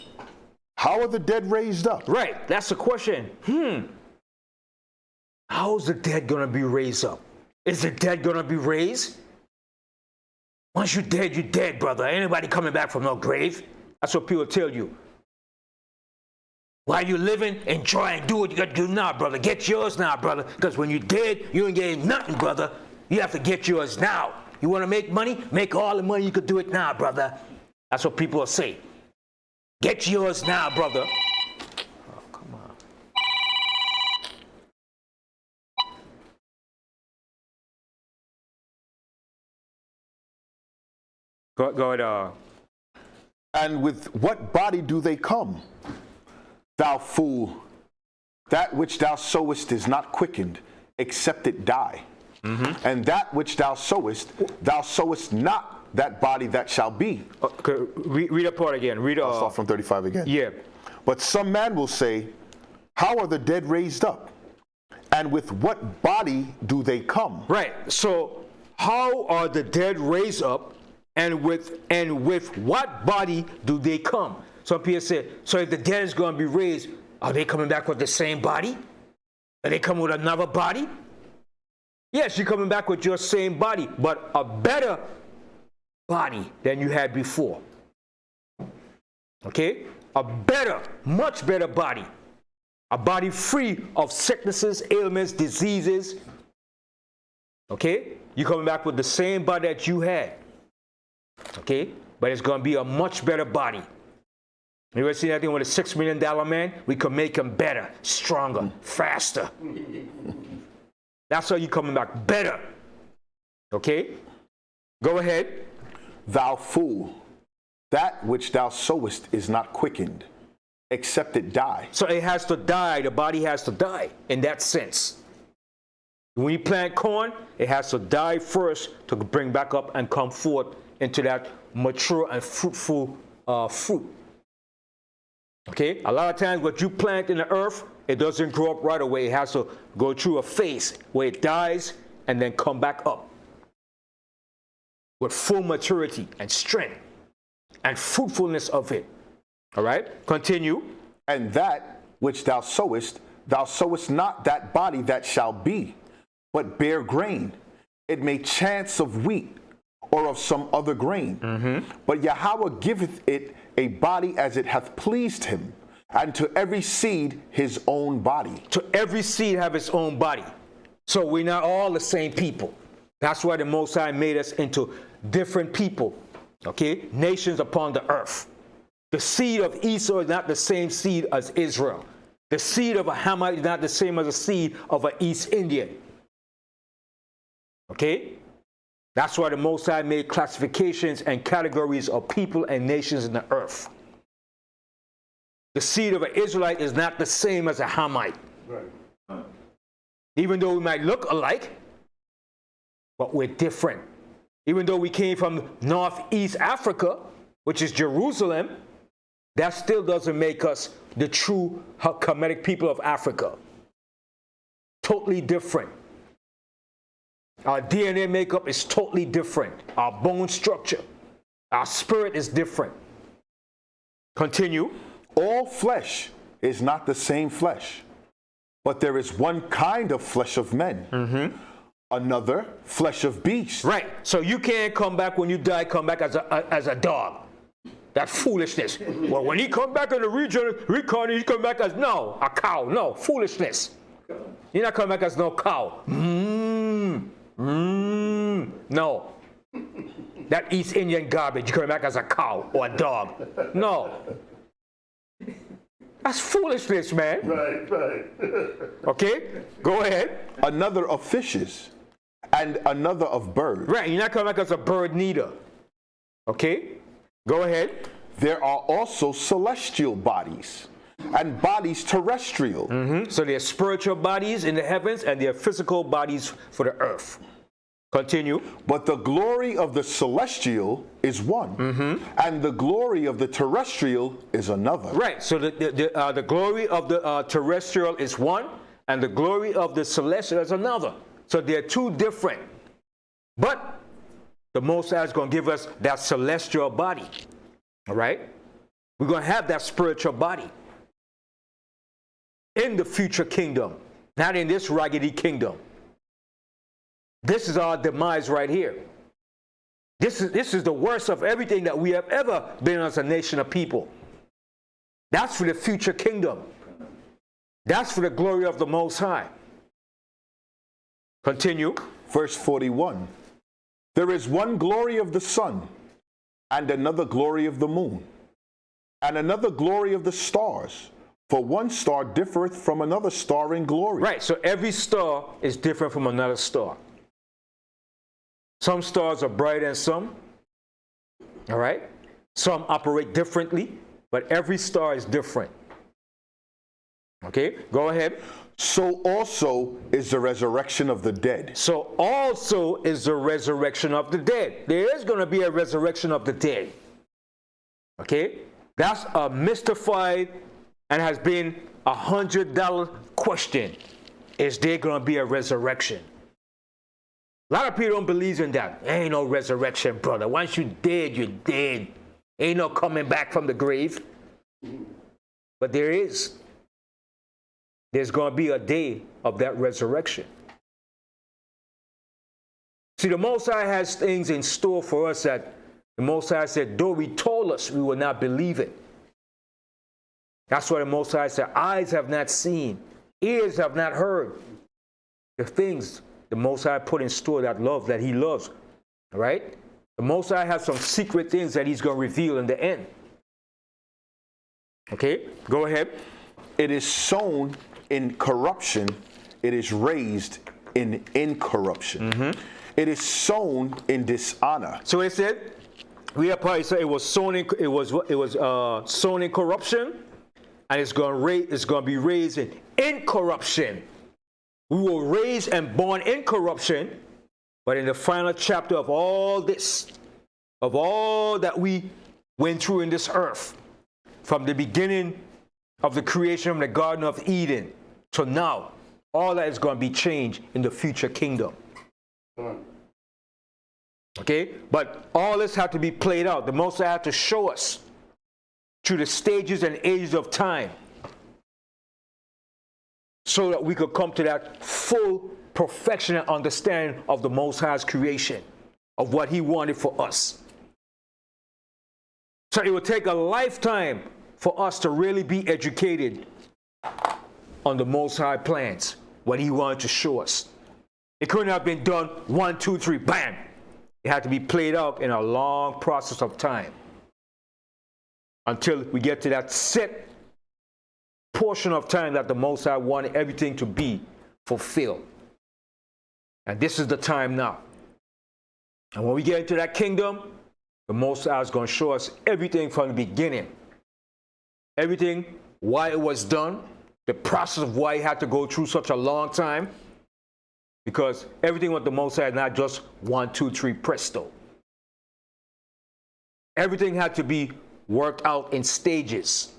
how are the dead raised up? Right, that's the question. How is the dead going to be raised up? Is the dead going to be raised? Once you're dead, brother. Anybody coming back from no grave? That's what people tell you. While you're living, enjoy and do what you got to do now, brother. Get yours now, brother. Because when you're dead, you ain't getting nothing, brother. You have to get yours now. You want to make money? Make all the money you could do it now, brother. That's what people will say. Get yours now, brother. Oh, come on. Go ahead. And with what body do they come? Thou fool, that which thou sowest is not quickened, except it die. And that which thou sowest not that body that shall be. Okay, read that part again. I'll start from 35 again. Yeah. But some man will say, how are the dead raised up? And with what body do they come? Right. So how are the dead raised up, and with what body do they come? Some people say, so if the dead is going to be raised, are they coming back with the same body? Are they coming with another body? Yes, you're coming back with your same body, but a better body than you had before. Okay? A better, much better body. A body free of sicknesses, ailments, diseases. Okay? You're coming back with the same body that you had. Okay? But it's going to be a much better body. You ever seen anything with a $6 million man? We can make him better, stronger, faster. That's how you're coming back better. Okay? Go ahead. Thou fool, that which thou sowest is not quickened, except it die. So it has to die. The body has to die in that sense. When you plant corn, it has to die first to bring back up and come forth into that mature and fruitful fruit. Okay? A lot of times what you plant in the earth, it doesn't grow up right away. It has to go through a phase where it dies and then come back up with full maturity and strength and fruitfulness of it. All right? Continue. And that which thou sowest not that body that shall be, but bare grain. It may chance of wheat or of some other grain. But YAHAWAH giveth it a body as it hath pleased him, and to every seed his own body. To every seed have its own body. So we're not all the same people. That's why the Most High made us into different people, okay? Nations upon the earth. The seed of Esau is not the same seed as Israel. The seed of a Hamite is not the same as the seed of an East Indian. Okay? That's why the Most High made classifications and categories of people and nations in the earth. The seed of an Israelite is not the same as a Hamite. Right. Even though we might look alike, but we're different. Even though we came from Northeast Africa, which is Jerusalem, that still doesn't make us the true Kemetic people of Africa. Totally different. Our DNA makeup is totally different. Our bone structure, our spirit is different. Continue. All flesh is not the same flesh, but there is one kind of flesh of men, another flesh of beasts. Right. So you can't come back when you die, come back as a dog. That foolishness. Well, when he come back in the reincarnate, he come back as a cow. No, foolishness. You're not coming back as no cow. No. That East Indian garbage. You come back as a cow or a dog. No. That's foolishness, man. Right. Okay? Go ahead. Another of fishes, and another of birds. Right. You're not coming back as a bird neither. Okay? Go ahead. There are also celestial bodies, and bodies terrestrial. So there are spiritual bodies in the heavens, and there are physical bodies for the earth. Continue. But the glory of the celestial is one, and the glory of the terrestrial is another. Right. So the glory of the terrestrial is one, and the glory of the celestial is another. So they're two different. But the Most High is going to give us that celestial body. All right? We're going to have that spiritual body in the future kingdom, not in this raggedy kingdom. This is our demise right here. This is the worst of everything that we have ever been as a nation of people. That's for the future kingdom. That's for the glory of the Most High. Continue. Verse 41. There is one glory of the sun, and another glory of the moon, and another glory of the stars. For one star differeth from another star in glory. Right, so every star is different from another star. Some stars are brighter than some. All right? Some operate differently, but every star is different. Okay, go ahead. So also is the resurrection of the dead. So also is the resurrection of the dead. There is going to be a resurrection of the dead. Okay? That's a mystified and has been $100 question. Is there going to be a resurrection? A lot of people don't believe in that. Ain't no resurrection, brother. Once you're dead, you're dead. Ain't no coming back from the grave. But there is. There's going to be a day of that resurrection. See, the Most High has things in store for us that the Most High said, though he told us, we will not believe it. That's why the Most High said, eyes have not seen, ears have not heard the things the Most High put in store that he loves. All right? The Most High has some secret things that he's going to reveal in the end. Okay? Go ahead. It is sown in corruption, it is raised in incorruption. It is sown in dishonor. So it said, we have probably said it was sown in, sown in corruption, and it's going to be raised in incorruption. We were raised and born in corruption, but in the final chapter of all this, of all that we went through in this earth, from the beginning of the creation of the Garden of Eden to now, all that is going to be changed in the future kingdom. Okay? But all this had to be played out. The Most High had to show us through the stages and ages of time so that we could come to that full perfection and understanding of the Most High's creation, of what he wanted for us. So it would take a lifetime for us to really be educated on the Most High plans, what he wanted to show us. It couldn't have been done 1, 2, 3, bam. It had to be played out in a long process of time until we get to that set portion of time that the Most High wanted everything to be fulfilled. And this is the time now. And when we get into that kingdom, the Most High is going to show us everything from the beginning. Everything, why it was done, the process of why he had to go through such a long time. Because everything with the Most High is not just 1, 2, 3, presto. Everything had to be worked out in stages.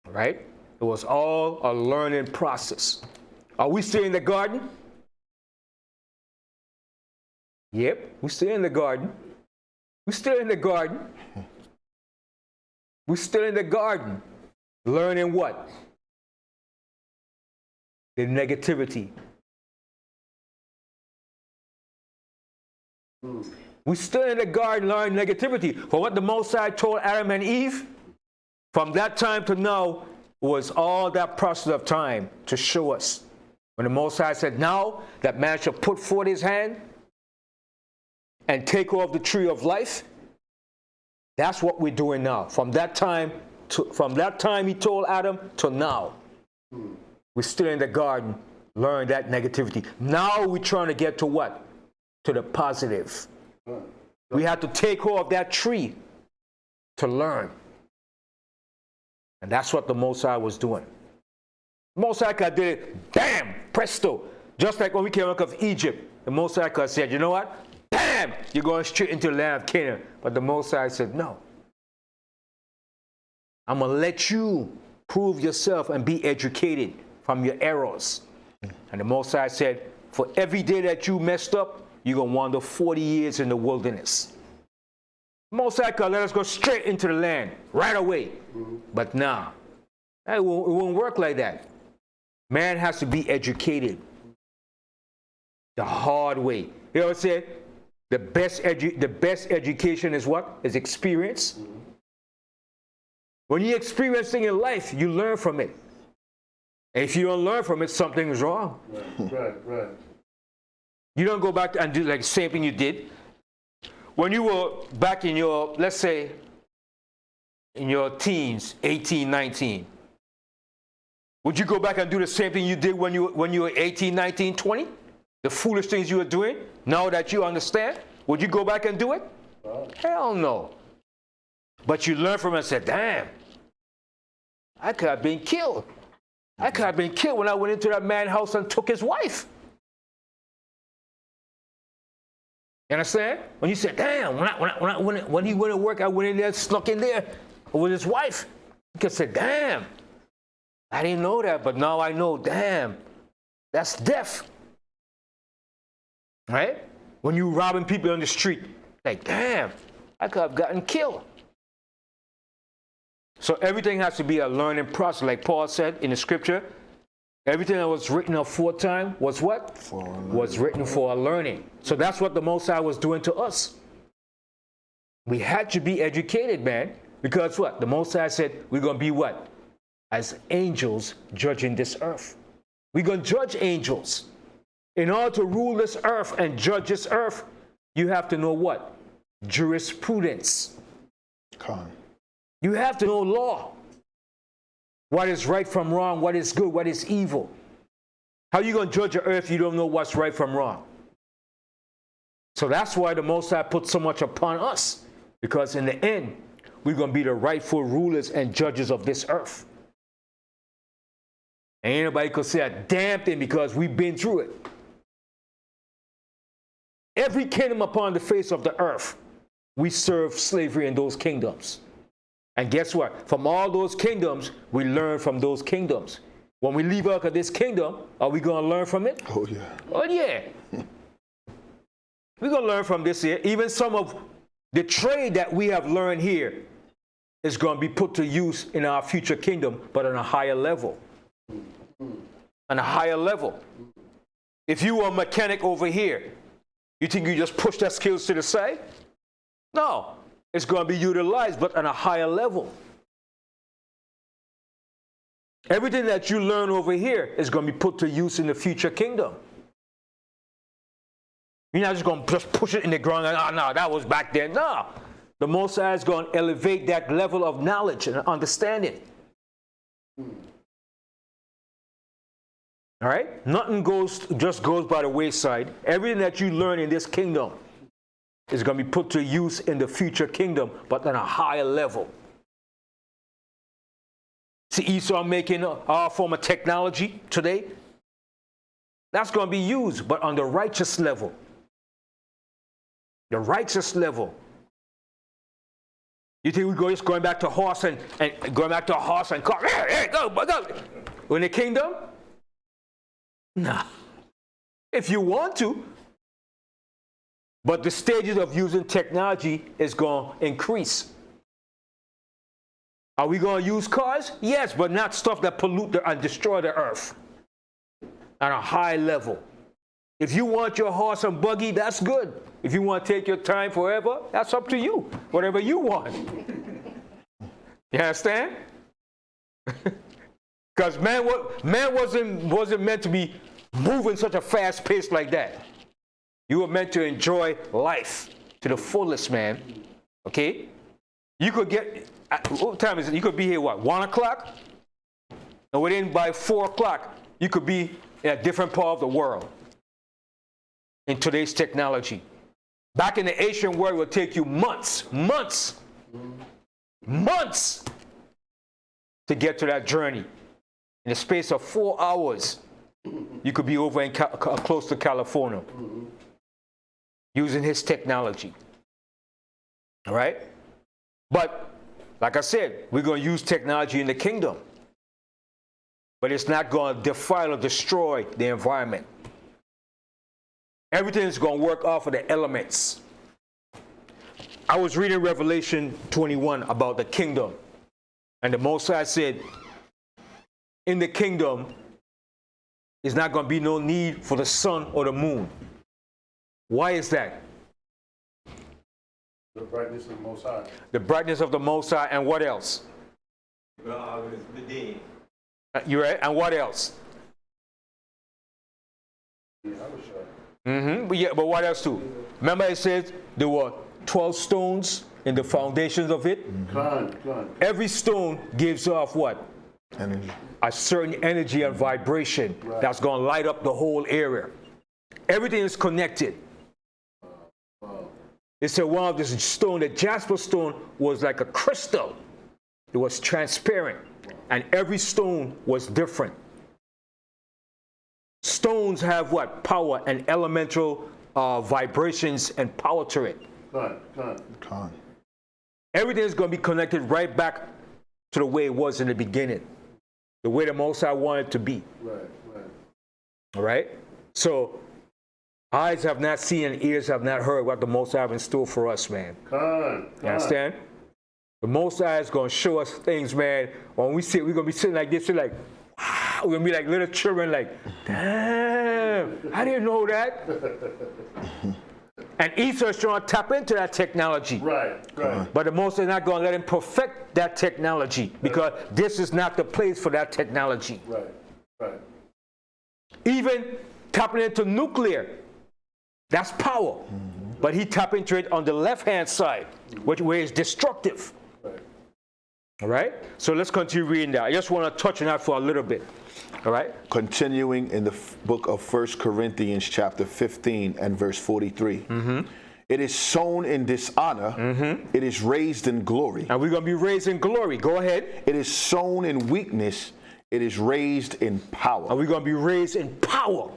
Right? It was all a learning process. Are we still in the garden? Yep, we're still in the garden. We're still in the garden. We're still in the garden. Learning what? The negativity. We're still in the garden learning negativity. For what the Most High told Adam and Eve, from that time to now was all that process of time to show us. When the Most High said, now that man shall put forth his hand and take off the tree of life, that's what we're doing now. From that time he told Adam to now. We're still in the garden, learning that negativity. Now we're trying to get to what? To the positive. We have to take off that tree to learn. And that's what the Most High was doing. The Most High did it, bam, presto. Just like when we came out of Egypt, the Most High said, you know what? Bam, you're going straight into the land of Canaan. But the Most High said, no. I'm going to let you prove yourself and be educated from your errors. And the Most High said, for every day that you messed up, you're going to wander 40 years in the wilderness. Most likely let us go straight into the land right away. But nah, it won't work like that. Man has to be educated the hard way. You know what I said? The best education is what? Is experience. When you experience things in life, you learn from it. And if you don't learn from it, something is wrong. Right. You don't go back and do like the same thing you did. When you were back in your, let's say, in your teens, 18, 19, would you go back and do the same thing you did when you were 18, 19, 20? The foolish things you were doing, now that you understand, would you go back and do it? Hell no. But you learn from it and said, damn, I could have been killed. I could have been killed when I went into that man's house and took his wife. You understand? When you said, damn, when he went to work, I went in there, snuck in there with his wife. You could say, damn, I didn't know that, but now I know, damn, that's death. Right? When you robbing people on the street, like, damn, I could have gotten killed. So everything has to be a learning process. Like Paul said in the scripture, everything that was written aforetime was what? Was written for a learning. So that's what the Most High was doing to us. We had to be educated, man. Because what? The Most High said we're going to be what? As angels judging this earth. We're going to judge angels. In order to rule this earth and judge this earth, you have to know what? Jurisprudence. You have to know law. What is right from wrong, what is good, what is evil. How are you going to judge the earth if you don't know what's right from wrong? So that's why the Most High put so much upon us. Because in the end, we're going to be the rightful rulers and judges of this earth. And anybody could say a damn thing because we've been through it. Every kingdom upon the face of the earth, we serve slavery in those kingdoms. And guess what? From all those kingdoms, we learn from those kingdoms. When we leave out of this kingdom, are we going to learn from it? Oh, yeah. Oh, yeah. We're going to learn from this here. Even some of the trade that we have learned here is going to be put to use in our future kingdom, but on a higher level. On a higher level. If you were a mechanic over here, you think you just push that skills to the side? No. It's going to be utilized, but on a higher level. Everything that you learn over here is going to be put to use in the future kingdom. You're not just going to just push it in the ground and, oh, no, that was back then. No. The Most High is going to elevate that level of knowledge and understanding. All right? Nothing just goes by the wayside. Everything that you learn in this kingdom is going to be put to use in the future kingdom, but on a higher level. See Esau making our form of technology today? That's going to be used, but on the righteous level. The righteous level. You think we're just going back to horse and going back to a horse and car? Hey, go, go. In the kingdom? Nah. If you want to. But the stages of using technology is going to increase. Are we going to use cars? Yes, but not stuff that pollute and destroy the earth at a high level. If you want your horse and buggy, that's good. If you want to take your time forever, that's up to you. Whatever you want. You understand? Because man wasn't meant to be moving such a fast pace like that. You were meant to enjoy life to the fullest, man. Okay? You could get, what time is it? You could be here, what, 1 o'clock? And within by 4 o'clock, you could be in a different part of the world in today's technology. Back in the ancient world, it would take you months to get to that journey. In the space of 4 hours, you could be over in close to California using his technology. All right? But, like I said, we're going to use technology in the kingdom. But it's not going to defile or destroy the environment. Everything is going to work off of the elements. I was reading Revelation 21 about the kingdom. And the Most High said, in the kingdom, there's not going to be no need for the sun or the moon. Why is that? The brightness of the Most High. The brightness of the Most High, and what else? You right? And what else? YAHAWAH. But yeah, but what else too? Remember it says there were 12 stones in the foundations of it? Every stone gives off what? Energy. A certain energy and vibration that's going to light up the whole area. Everything is connected. They said one of this stone, the jasper stone, was like a crystal. It was transparent. And every stone was different. Stones have what? Power and elemental vibrations and power to it. Everything is going to be connected right back to the way it was in the beginning. The way the Most High wanted it to be. All right? So, eyes have not seen and ears have not heard what the Most High have in store for us, man. You understand? The Most High is going to show us things, man. When we sit, we're going to be sitting like this, like, wow. We're going to be like little children, like, damn, I didn't know that. And Esau is trying to tap into that technology. But the Most High is not going to let him perfect that technology because this is not the place for that technology. Even tapping into nuclear, that's power. But he tapped into it on the left-hand side, where it's destructive. All right? So let's continue reading that. I just want to touch on that for a little bit. All right? Continuing in the book of 1 Corinthians chapter 15 and verse 43. It is sown in dishonor. It is raised in glory. And we're going to be raised in glory. Go ahead. It is sown in weakness. It is raised in power. And we're going to be raised in power.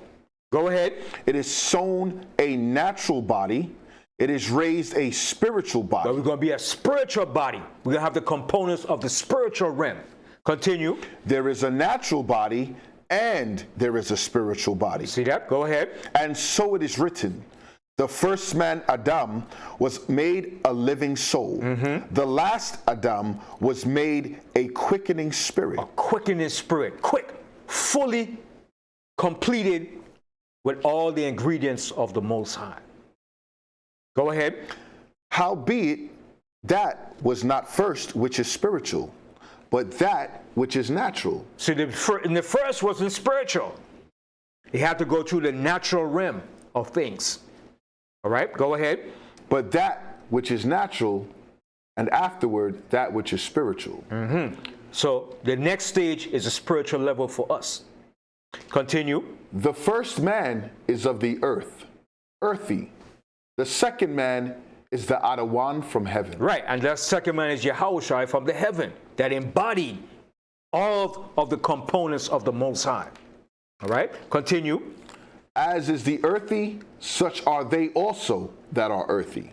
Go ahead. It is sown a natural body. It is raised a spiritual body. But we're going to be a spiritual body. We're going to have the components of the spiritual realm. Continue. There is a natural body and there is a spiritual body. See that? Go ahead. And so it is written, the first man, Adam, was made a living soul. The last Adam was made a quickening spirit. A quickening spirit. Quick. Fully completed with all the ingredients of the Most High. Go ahead. Howbeit, that was not first which is spiritual, but that which is natural. See, the first wasn't spiritual. He had to go through the natural realm of things. All right, go ahead. But that which is natural, and afterward, that which is spiritual. So the next stage is a spiritual level for us. Continue. The first man is of the earth, earthy. The second man is the Adawan from heaven. Right, and that second man is YAHAWASHI from the heaven that embodied all of the components of the Most High. All right, continue. As is the earthy, such are they also that are earthy.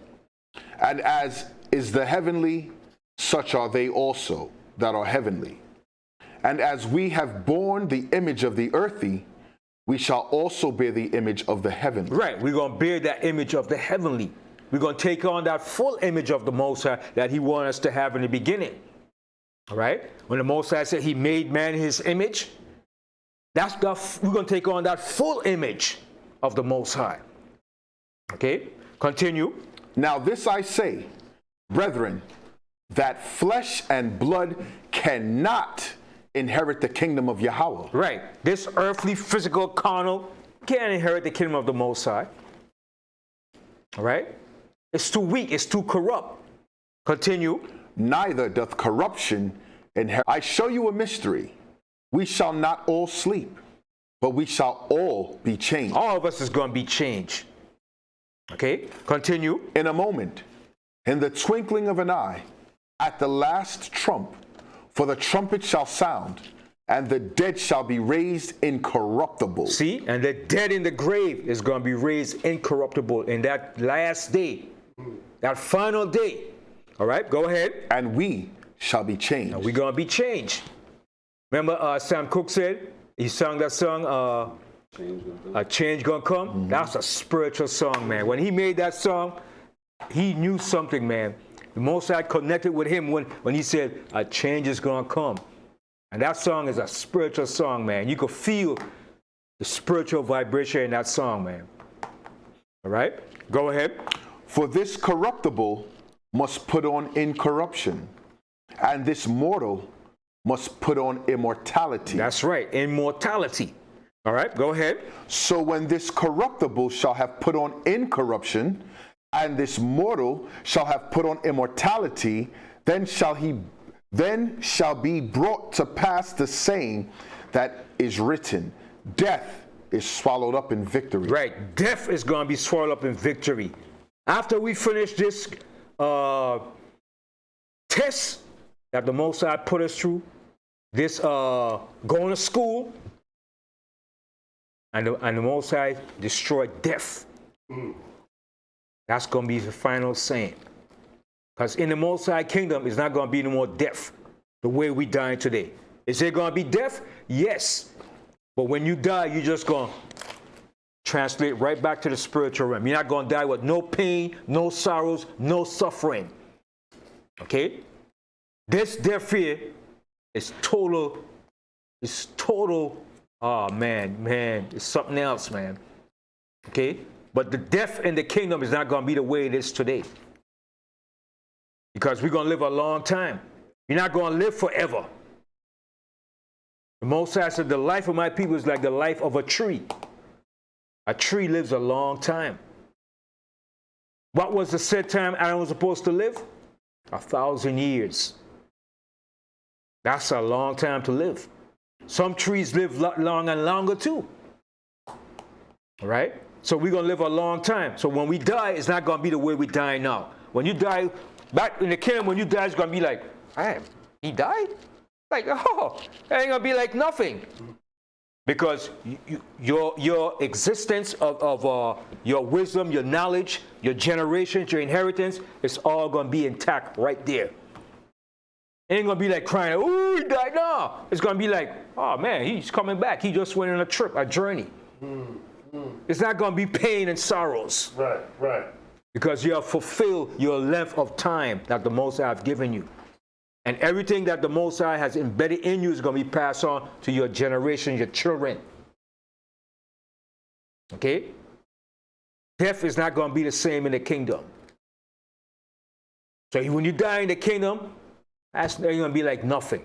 And as is the heavenly, such are they also that are heavenly. And as we have borne the image of the earthy, we shall also bear the image of the heavenly. Right, we're going to bear that image of the heavenly. We're going to take on that full image of the Most High that he wanted us to have in the beginning. All right? When the Most High said he made man in his image, we're going to take on that full image of the Most High. Okay? Continue. Now this I say, brethren, that flesh and blood cannot inherit the kingdom of Yahweh. Right. This earthly, physical, carnal can't inherit the kingdom of the Most High. All right? It's too weak. It's too corrupt. Continue. Neither doth corruption inherit. I show you a mystery. We shall not all sleep, but we shall all be changed. All of us is going to be changed. Okay? Continue. In a moment, in the twinkling of an eye, at the last trump, for the trumpet shall sound, and the dead shall be raised incorruptible. See? And the dead in the grave is going to be raised incorruptible in that last day, that final day. All right? Go ahead. And we shall be changed. And we're going to be changed. Remember Sam Cooke said, he sang that song, A Change Gonna Come? Mm-hmm. That's a spiritual song, man. When he made that song, he knew something, man. The Most High connected with him when he said, a change is gonna come. And that song is a spiritual song, man. You could feel the spiritual vibration in that song, man. All right? Go ahead. For this corruptible must put on incorruption, and this mortal must put on immortality. That's right, immortality. All right, go ahead. So when this corruptible shall have put on incorruption, and this mortal shall have put on immortality, then shall be brought to pass the saying that is written, death is swallowed up in victory. Right, death is going to be swallowed up in victory. After we finish this test that the Most High put us through, this going to school, and the Most High destroyed death. That's going to be the final saying. Because in the Most High kingdom, it's not going to be no more death the way we dying today. Is there going to be death? Yes. But when you die, you're just going to translate right back to the spiritual realm. You're not going to die with no pain, no sorrows, no suffering. Okay? This death here is total, oh man, it's something else, man. Okay? But the death in the kingdom is not going to be the way it is today. Because we're going to live a long time. You're not going to live forever. The Most High said the life of my people is like the life of a tree. A tree lives a long time. What was the set time Adam was supposed to live? 1,000 years. That's a long time to live. Some trees live long and longer too. All right? So we're going to live a long time. So when we die, it's not going to be the way we die now. When you die, back in the kingdom, when you die, it's going to be like, damn, he died? Like, oh, it ain't going to be like nothing. Because your existence of your wisdom, your knowledge, your generations, your inheritance, it's all going to be intact right there. It ain't going to be like crying, oh, he died. No. It's going to be like, oh, man, he's coming back. He just went on a trip, a journey. It's not going to be pain and sorrows. Right, right. Because you have fulfilled your length of time that the Most High have given you. And everything that the Most High has embedded in you is going to be passed on to your generation, your children. Okay? Death is not going to be the same in the kingdom. So when you die in the kingdom, that's not going to be like nothing.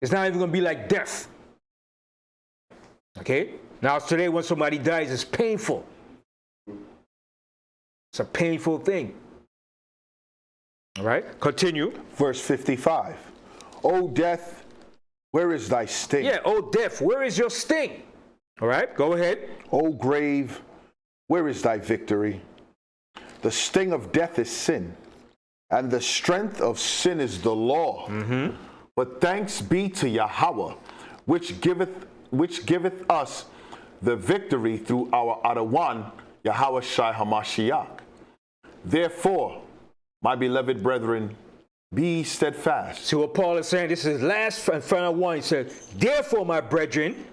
It's not even going to be like death. Okay? Now today when somebody dies, it's painful. It's a painful thing. All right, continue. Verse 55. O death, where is thy sting? Yeah, O death, where is your sting? All right, go ahead. O grave, where is thy victory? The sting of death is sin, and the strength of sin is the law. But thanks be to Yahawah, which giveth us the victory through our Adawan, YAHAWASHI HaMashiach. Therefore, my beloved brethren, Be ye steadfast. See what Paul is saying? This is last and final one. He said, therefore, my brethren,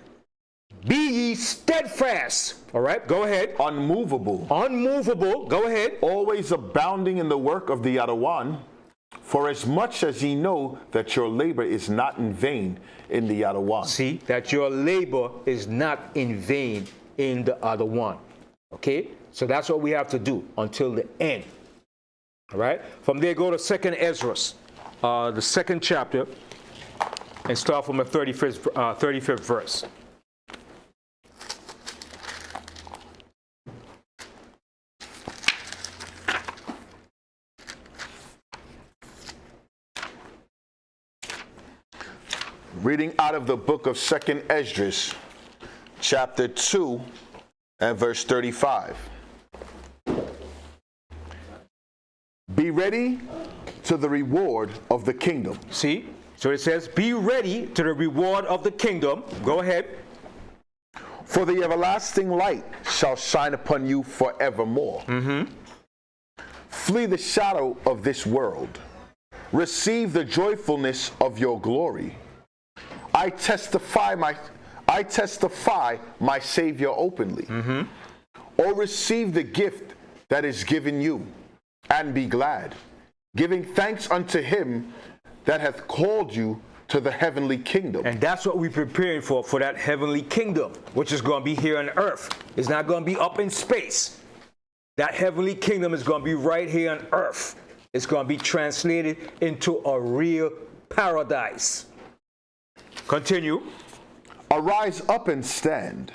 be ye steadfast. All right, go ahead. Unmovable. Unmovable. Go ahead. Always abounding in the work of the YAHAWAH, for as much as ye know that your labor is not in vain in the YAHAWAH. See, that your labor is not in vain in the other one. Okay? So that's what we have to do until the end. All right? From there, go to 2nd Ezra, the 2nd chapter, and start from the 35th verse. Reading out of the book of 2nd Esdras, chapter 2 and verse 35. Be ready to the reward of the kingdom. See? So it says, be ready to the reward of the kingdom. Go ahead. For the everlasting light shall shine upon you forevermore. Flee the shadow of this world. Receive the joyfulness of your glory. I testify my Savior openly. Or receive the gift that is given you, and be glad, giving thanks unto him that hath called you to the heavenly kingdom. And that's what we're preparing for that heavenly kingdom, which is going to be here on earth. It's not going to be up in space. That heavenly kingdom is going to be right here on earth. It's going to be translated into a real paradise. Continue. Arise up and stand.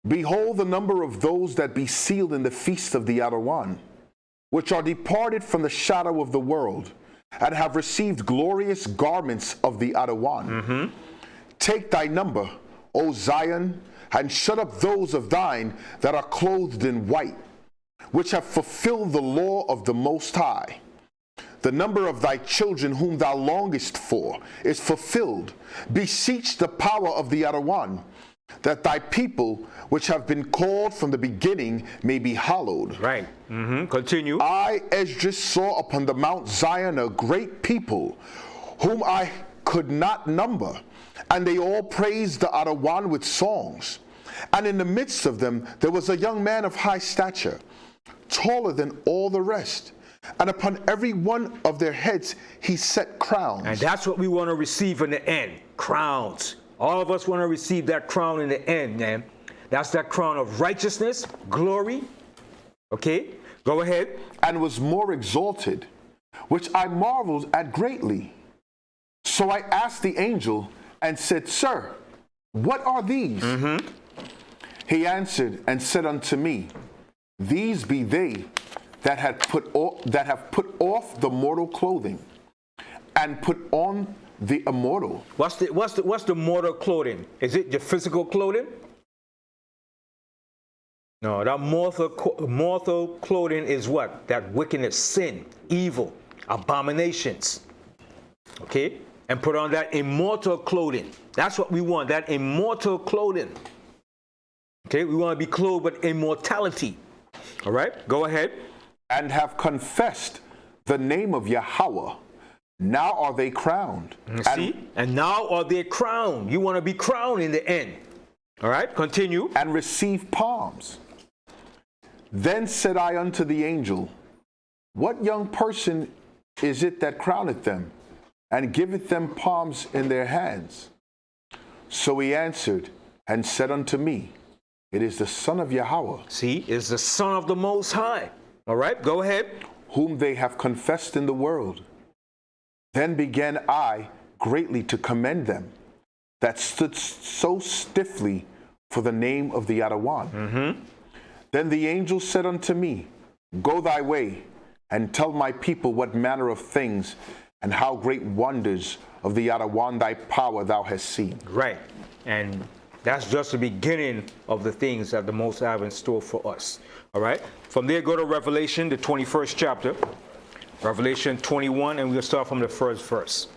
Behold the number of those that be sealed in the feast of the YAHAWAH, which are departed from the shadow of the world, and have received glorious garments of the YAHAWAH. Take thy number, O Zion, and shut up those of thine that are clothed in white, which have fulfilled the law of the Most High. The number of thy children whom thou longest for is fulfilled. Beseech the power of the YAHAWAH, that thy people which have been called from the beginning may be hallowed. Right. Continue. I, Esdras, saw upon the Mount Zion a great people, whom I could not number, and they all praised the YAHAWAH with songs. And in the midst of them there was a young man of high stature, taller than all the rest. And upon every one of their heads he set crowns. And that's what we want to receive in the end. Crowns. All of us want to receive that crown in the end, man. That's that crown of righteousness, glory. Okay? Go ahead. And was more exalted, which I marveled at greatly. So I asked the angel and said, Sir, what are these? He answered and said unto me, These be they that have put off the mortal clothing and put on the immortal. What's the mortal clothing? Is it your physical clothing? No, that mortal clothing is what? That wickedness, sin, evil, abominations. Okay? And put on that immortal clothing. That's what we want, that immortal clothing. Okay? We want to be clothed with immortality. All right? Go ahead. And have confessed the name of Yahweh. Now are they crowned. See? And now are they crowned. You want to be crowned in the end. All right? Continue. And receive palms. Then said I unto the angel, What young person is it that crowneth them, and giveth them palms in their hands? So he answered and said unto me, It is the Son of Yahweh. See, it's the Son of the Most High. All right, go ahead. Whom they have confessed in the world. Then began I greatly to commend them that stood so stiffly for the name of the YAHAWAH. Then the angel said unto me, Go thy way, and tell my people what manner of things and how great wonders of the YAHAWAH thy power thou hast seen. Right, and that's just the beginning of the things that the Most High have in store for us. All right, from there go to Revelation, the 21st chapter. Revelation 21, and we'll start from the first verse.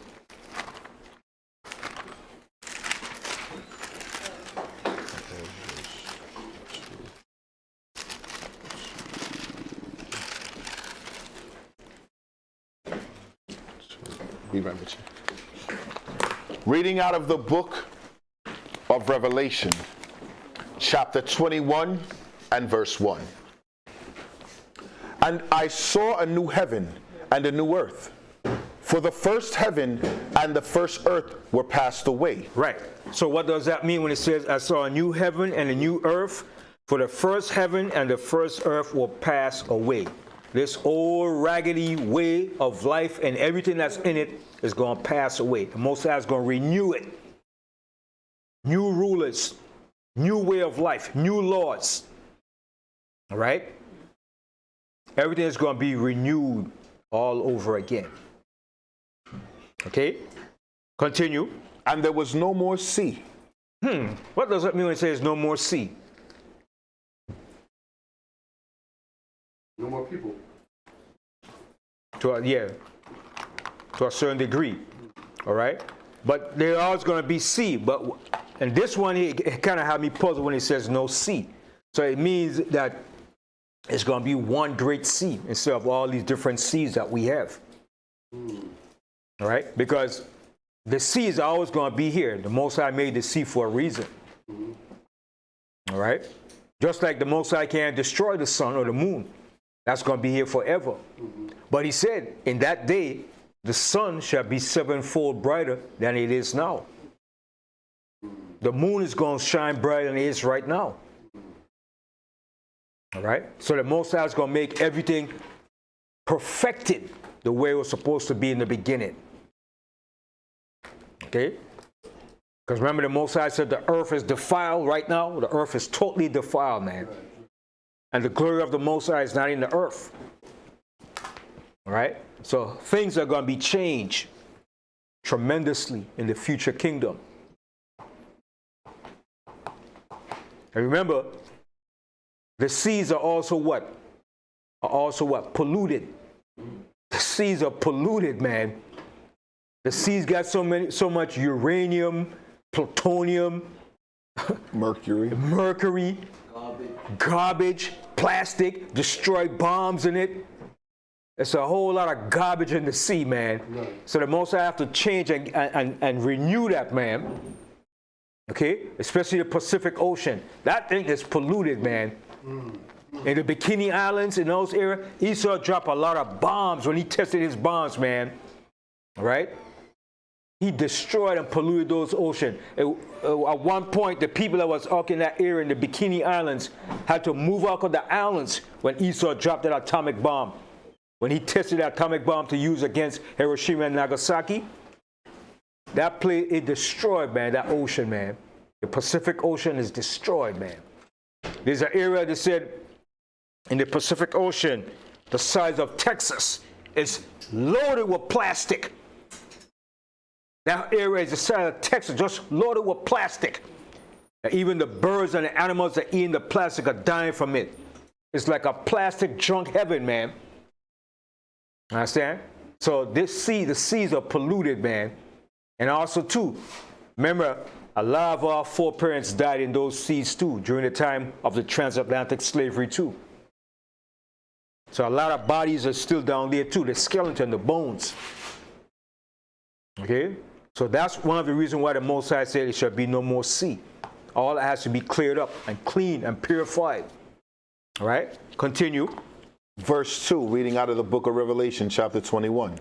Be right with you. Reading out of the book of Revelation, chapter 21 and verse 1. And I saw a new heaven and a new earth, for the first heaven and the first earth were passed away. Right. So what does that mean when it says, I saw a new heaven and a new earth, for the first heaven and the first earth will pass away? This old raggedy way of life and everything that's in it is going to pass away. The Most High is going to renew it. New rulers, new way of life, new laws. All right? Everything is going to be renewed all over again. Okay? Continue. And there was no more sea. What does that mean when it says no more sea? No more people. To a certain degree. All right? But there always going to be sea. But and this one here, it kind of had me puzzled when it says no sea. So it means that it's going to be one great sea instead of all these different seas that we have. All right? Because the sea is always going to be here. The Most High made the sea for a reason. All right? Just like the Most High can't destroy the sun or the moon. That's going to be here forever. But he said, in that day, the sun shall be sevenfold brighter than it is now. The moon is going to shine brighter than it is right now. All right? So the Most High is going to make everything perfected the way it was supposed to be in the beginning. Okay? Because remember the Most High said the earth is defiled right now. The earth is totally defiled, man. And the glory of the Most High is not in the earth. All right? So things are going to be changed tremendously in the future kingdom. And remember, the seas are also what? Are also what? Polluted. The seas are polluted, man. The seas got so much uranium, plutonium, mercury, garbage, plastic, destroyed bombs in it. It's a whole lot of garbage in the sea, man. Right. So the Most High have to change and renew that, man. Okay? Especially the Pacific Ocean. That thing is polluted, man. In the Bikini Islands, in those areas, Esau dropped a lot of bombs when he tested his bombs, man. All right? He destroyed and polluted those oceans. At one point, the people that was out in that area in the Bikini Islands had to move out of the islands when Esau dropped that atomic bomb. When he tested that atomic bomb to use against Hiroshima and Nagasaki, that place, it destroyed, man, that ocean, man. The Pacific Ocean is destroyed, man. There's an area that said in the Pacific Ocean, the size of Texas is loaded with plastic. That area is the size of Texas, just loaded with plastic. And even the birds and the animals that eat the plastic are dying from it. It's like a plastic junk heaven, man. Understand? So this sea, the seas are polluted, man. And also, too, remember, a lot of our foreparents died in those seas, too, during the time of the transatlantic slavery, too. So a lot of bodies are still down there, too, the skeleton, the bones. Okay? So that's one of the reasons why the Most High said it shall be no more sea. All that has to be cleared up and cleaned and purified. All right? Continue. Verse 2, reading out of the book of Revelation, chapter 21.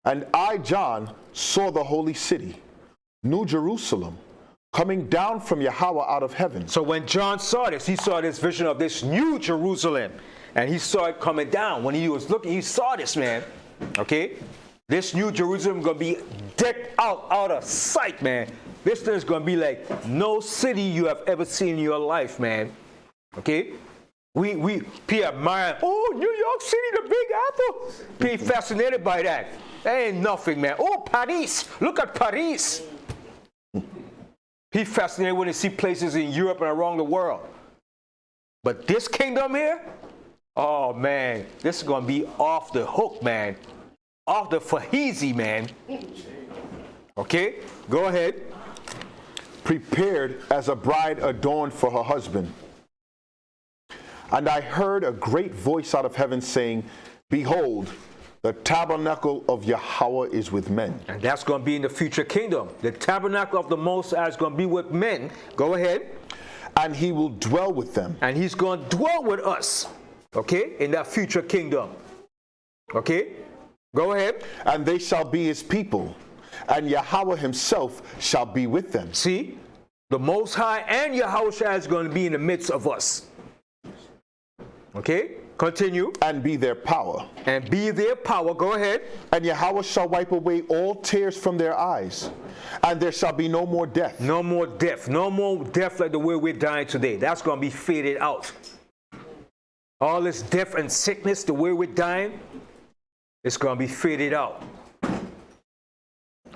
And I, John, saw the holy city, New Jerusalem, coming down from YAHAWAH out of heaven. So when John saw this, he saw this vision of this new Jerusalem. And he saw it coming down. When he was looking, he saw this, man. Okay? This new Jerusalem is going to be decked out of sight, man. This thing is going to be like no city you have ever seen in your life, man. Okay? We admire, oh, New York City, the Big Apple. Be fascinated by that. That ain't nothing, man. Oh, Paris. Look at Paris. Be fascinated when they see places in Europe and around the world. But this kingdom here, oh, man, this is going to be off the hook, man. Off the fahizi, man. Okay? Go ahead. Prepared as a bride adorned for her husband. And I heard a great voice out of heaven saying, Behold, The tabernacle of Yahweh is with men. And that's going to be in the future kingdom. The tabernacle of the Most High is going to be with men. Go ahead. And he will dwell with them. And he's going to dwell with us. Okay? In that future kingdom. Okay? Go ahead. And they shall be his people. And Yahweh himself shall be with them. See? The Most High and Yahawashi is going to be in the midst of us. Okay? Continue. And be their power. And be their power. Go ahead. And Yahweh shall wipe away all tears from their eyes. And there shall be no more death. No more death. No more death like the way we're dying today. That's going to be faded out. All this death and sickness, the way we're dying, it's going to be faded out.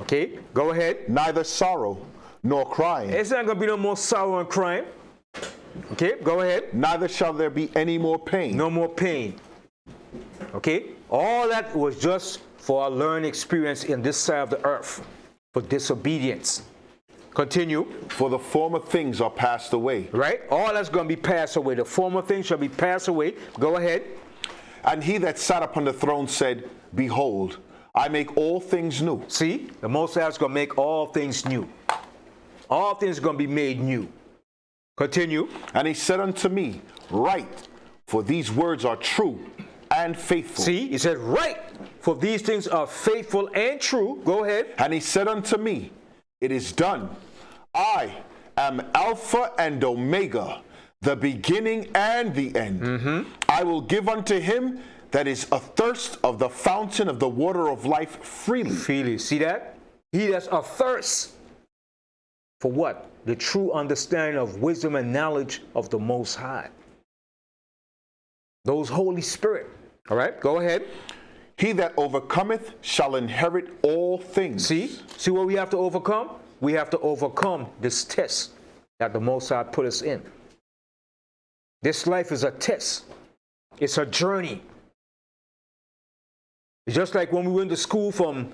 Okay? Go ahead. Neither sorrow nor crying. It's not going to be no more sorrow and crying. Okay, go ahead. Neither shall there be any more pain. No more pain. Okay, all that was just for our learning experience in this side of the earth, for disobedience. Continue. For the former things are passed away. Right, all that's going to be passed away. The former things shall be passed away. Go ahead. And he that sat upon the throne said, Behold, I make all things new. See, the Most High is going to make all things new. All things are going to be made new. Continue. And he said unto me, Write, for these words are true and faithful. See, he said, Write, for these things are faithful and true. Go ahead. And he said unto me, It is done. I am Alpha and Omega, the beginning and the end. I will give unto him that is athirst of the fountain of the water of life freely. Freely. See that? He that's athirst. For what? The true understanding of wisdom and knowledge of the Most High. Those Holy Spirit. All right, go ahead. He that overcometh shall inherit all things. See what we have to overcome? We have to overcome this test that the Most High put us in. This life is a test. It's a journey. It's just like when we went to school from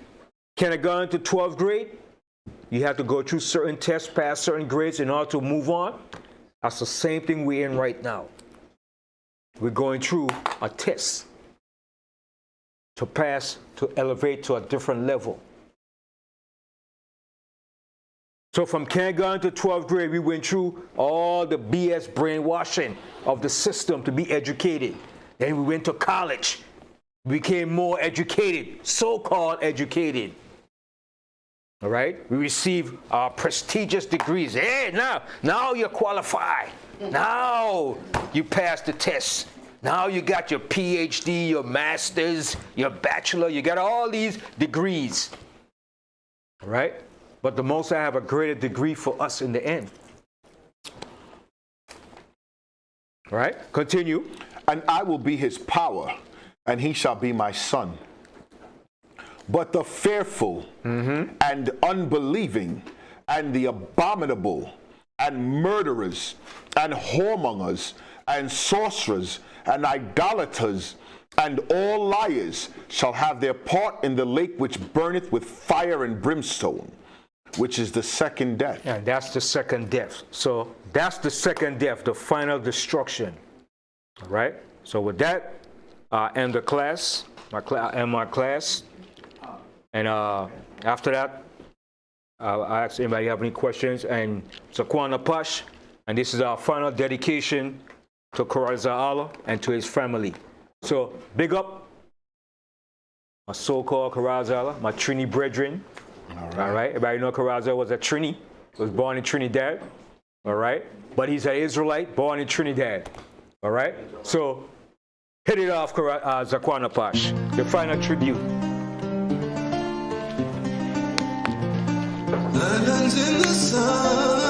kindergarten to 12th grade. You have to go through certain tests, pass certain grades in order to move on. That's the same thing we're in right now. We're going through a test to pass, to elevate to a different level. So from kindergarten to 12th grade, we went through all the BS brainwashing of the system to be educated. Then we went to college. We became more educated, so-called educated. All right, we receive our prestigious degrees. Hey, now you're qualified. Now you passed the test. Now you got your PhD, your master's, your bachelor. You got all these degrees. All right, but the Most High have a greater degree for us in the end. All right, continue. And I will be his power, and he shall be my son. But the fearful and unbelieving and the abominable and murderers and whoremongers and sorcerers and idolaters and all liars shall have their part in the lake which burneth with fire and brimstone, which is the second death. And that's the second death. So that's the second death, the final destruction. All right? So with that, I end the class. I end my class. And after that, I ask anybody have any questions. And Zakwana Pash, and this is our final dedication to Chaa-Raw-Taza-Ahla and to his family. So big up my so-called Chaa-Raw-Taza-Ahla, my Trini brethren. All right. Everybody know Chaa-Raw-Taza was a Trini. Was born in Trinidad. All right. But he's an Israelite born in Trinidad. All right. So hit it off, Zakwana Pash. The final tribute. Islands in the sun.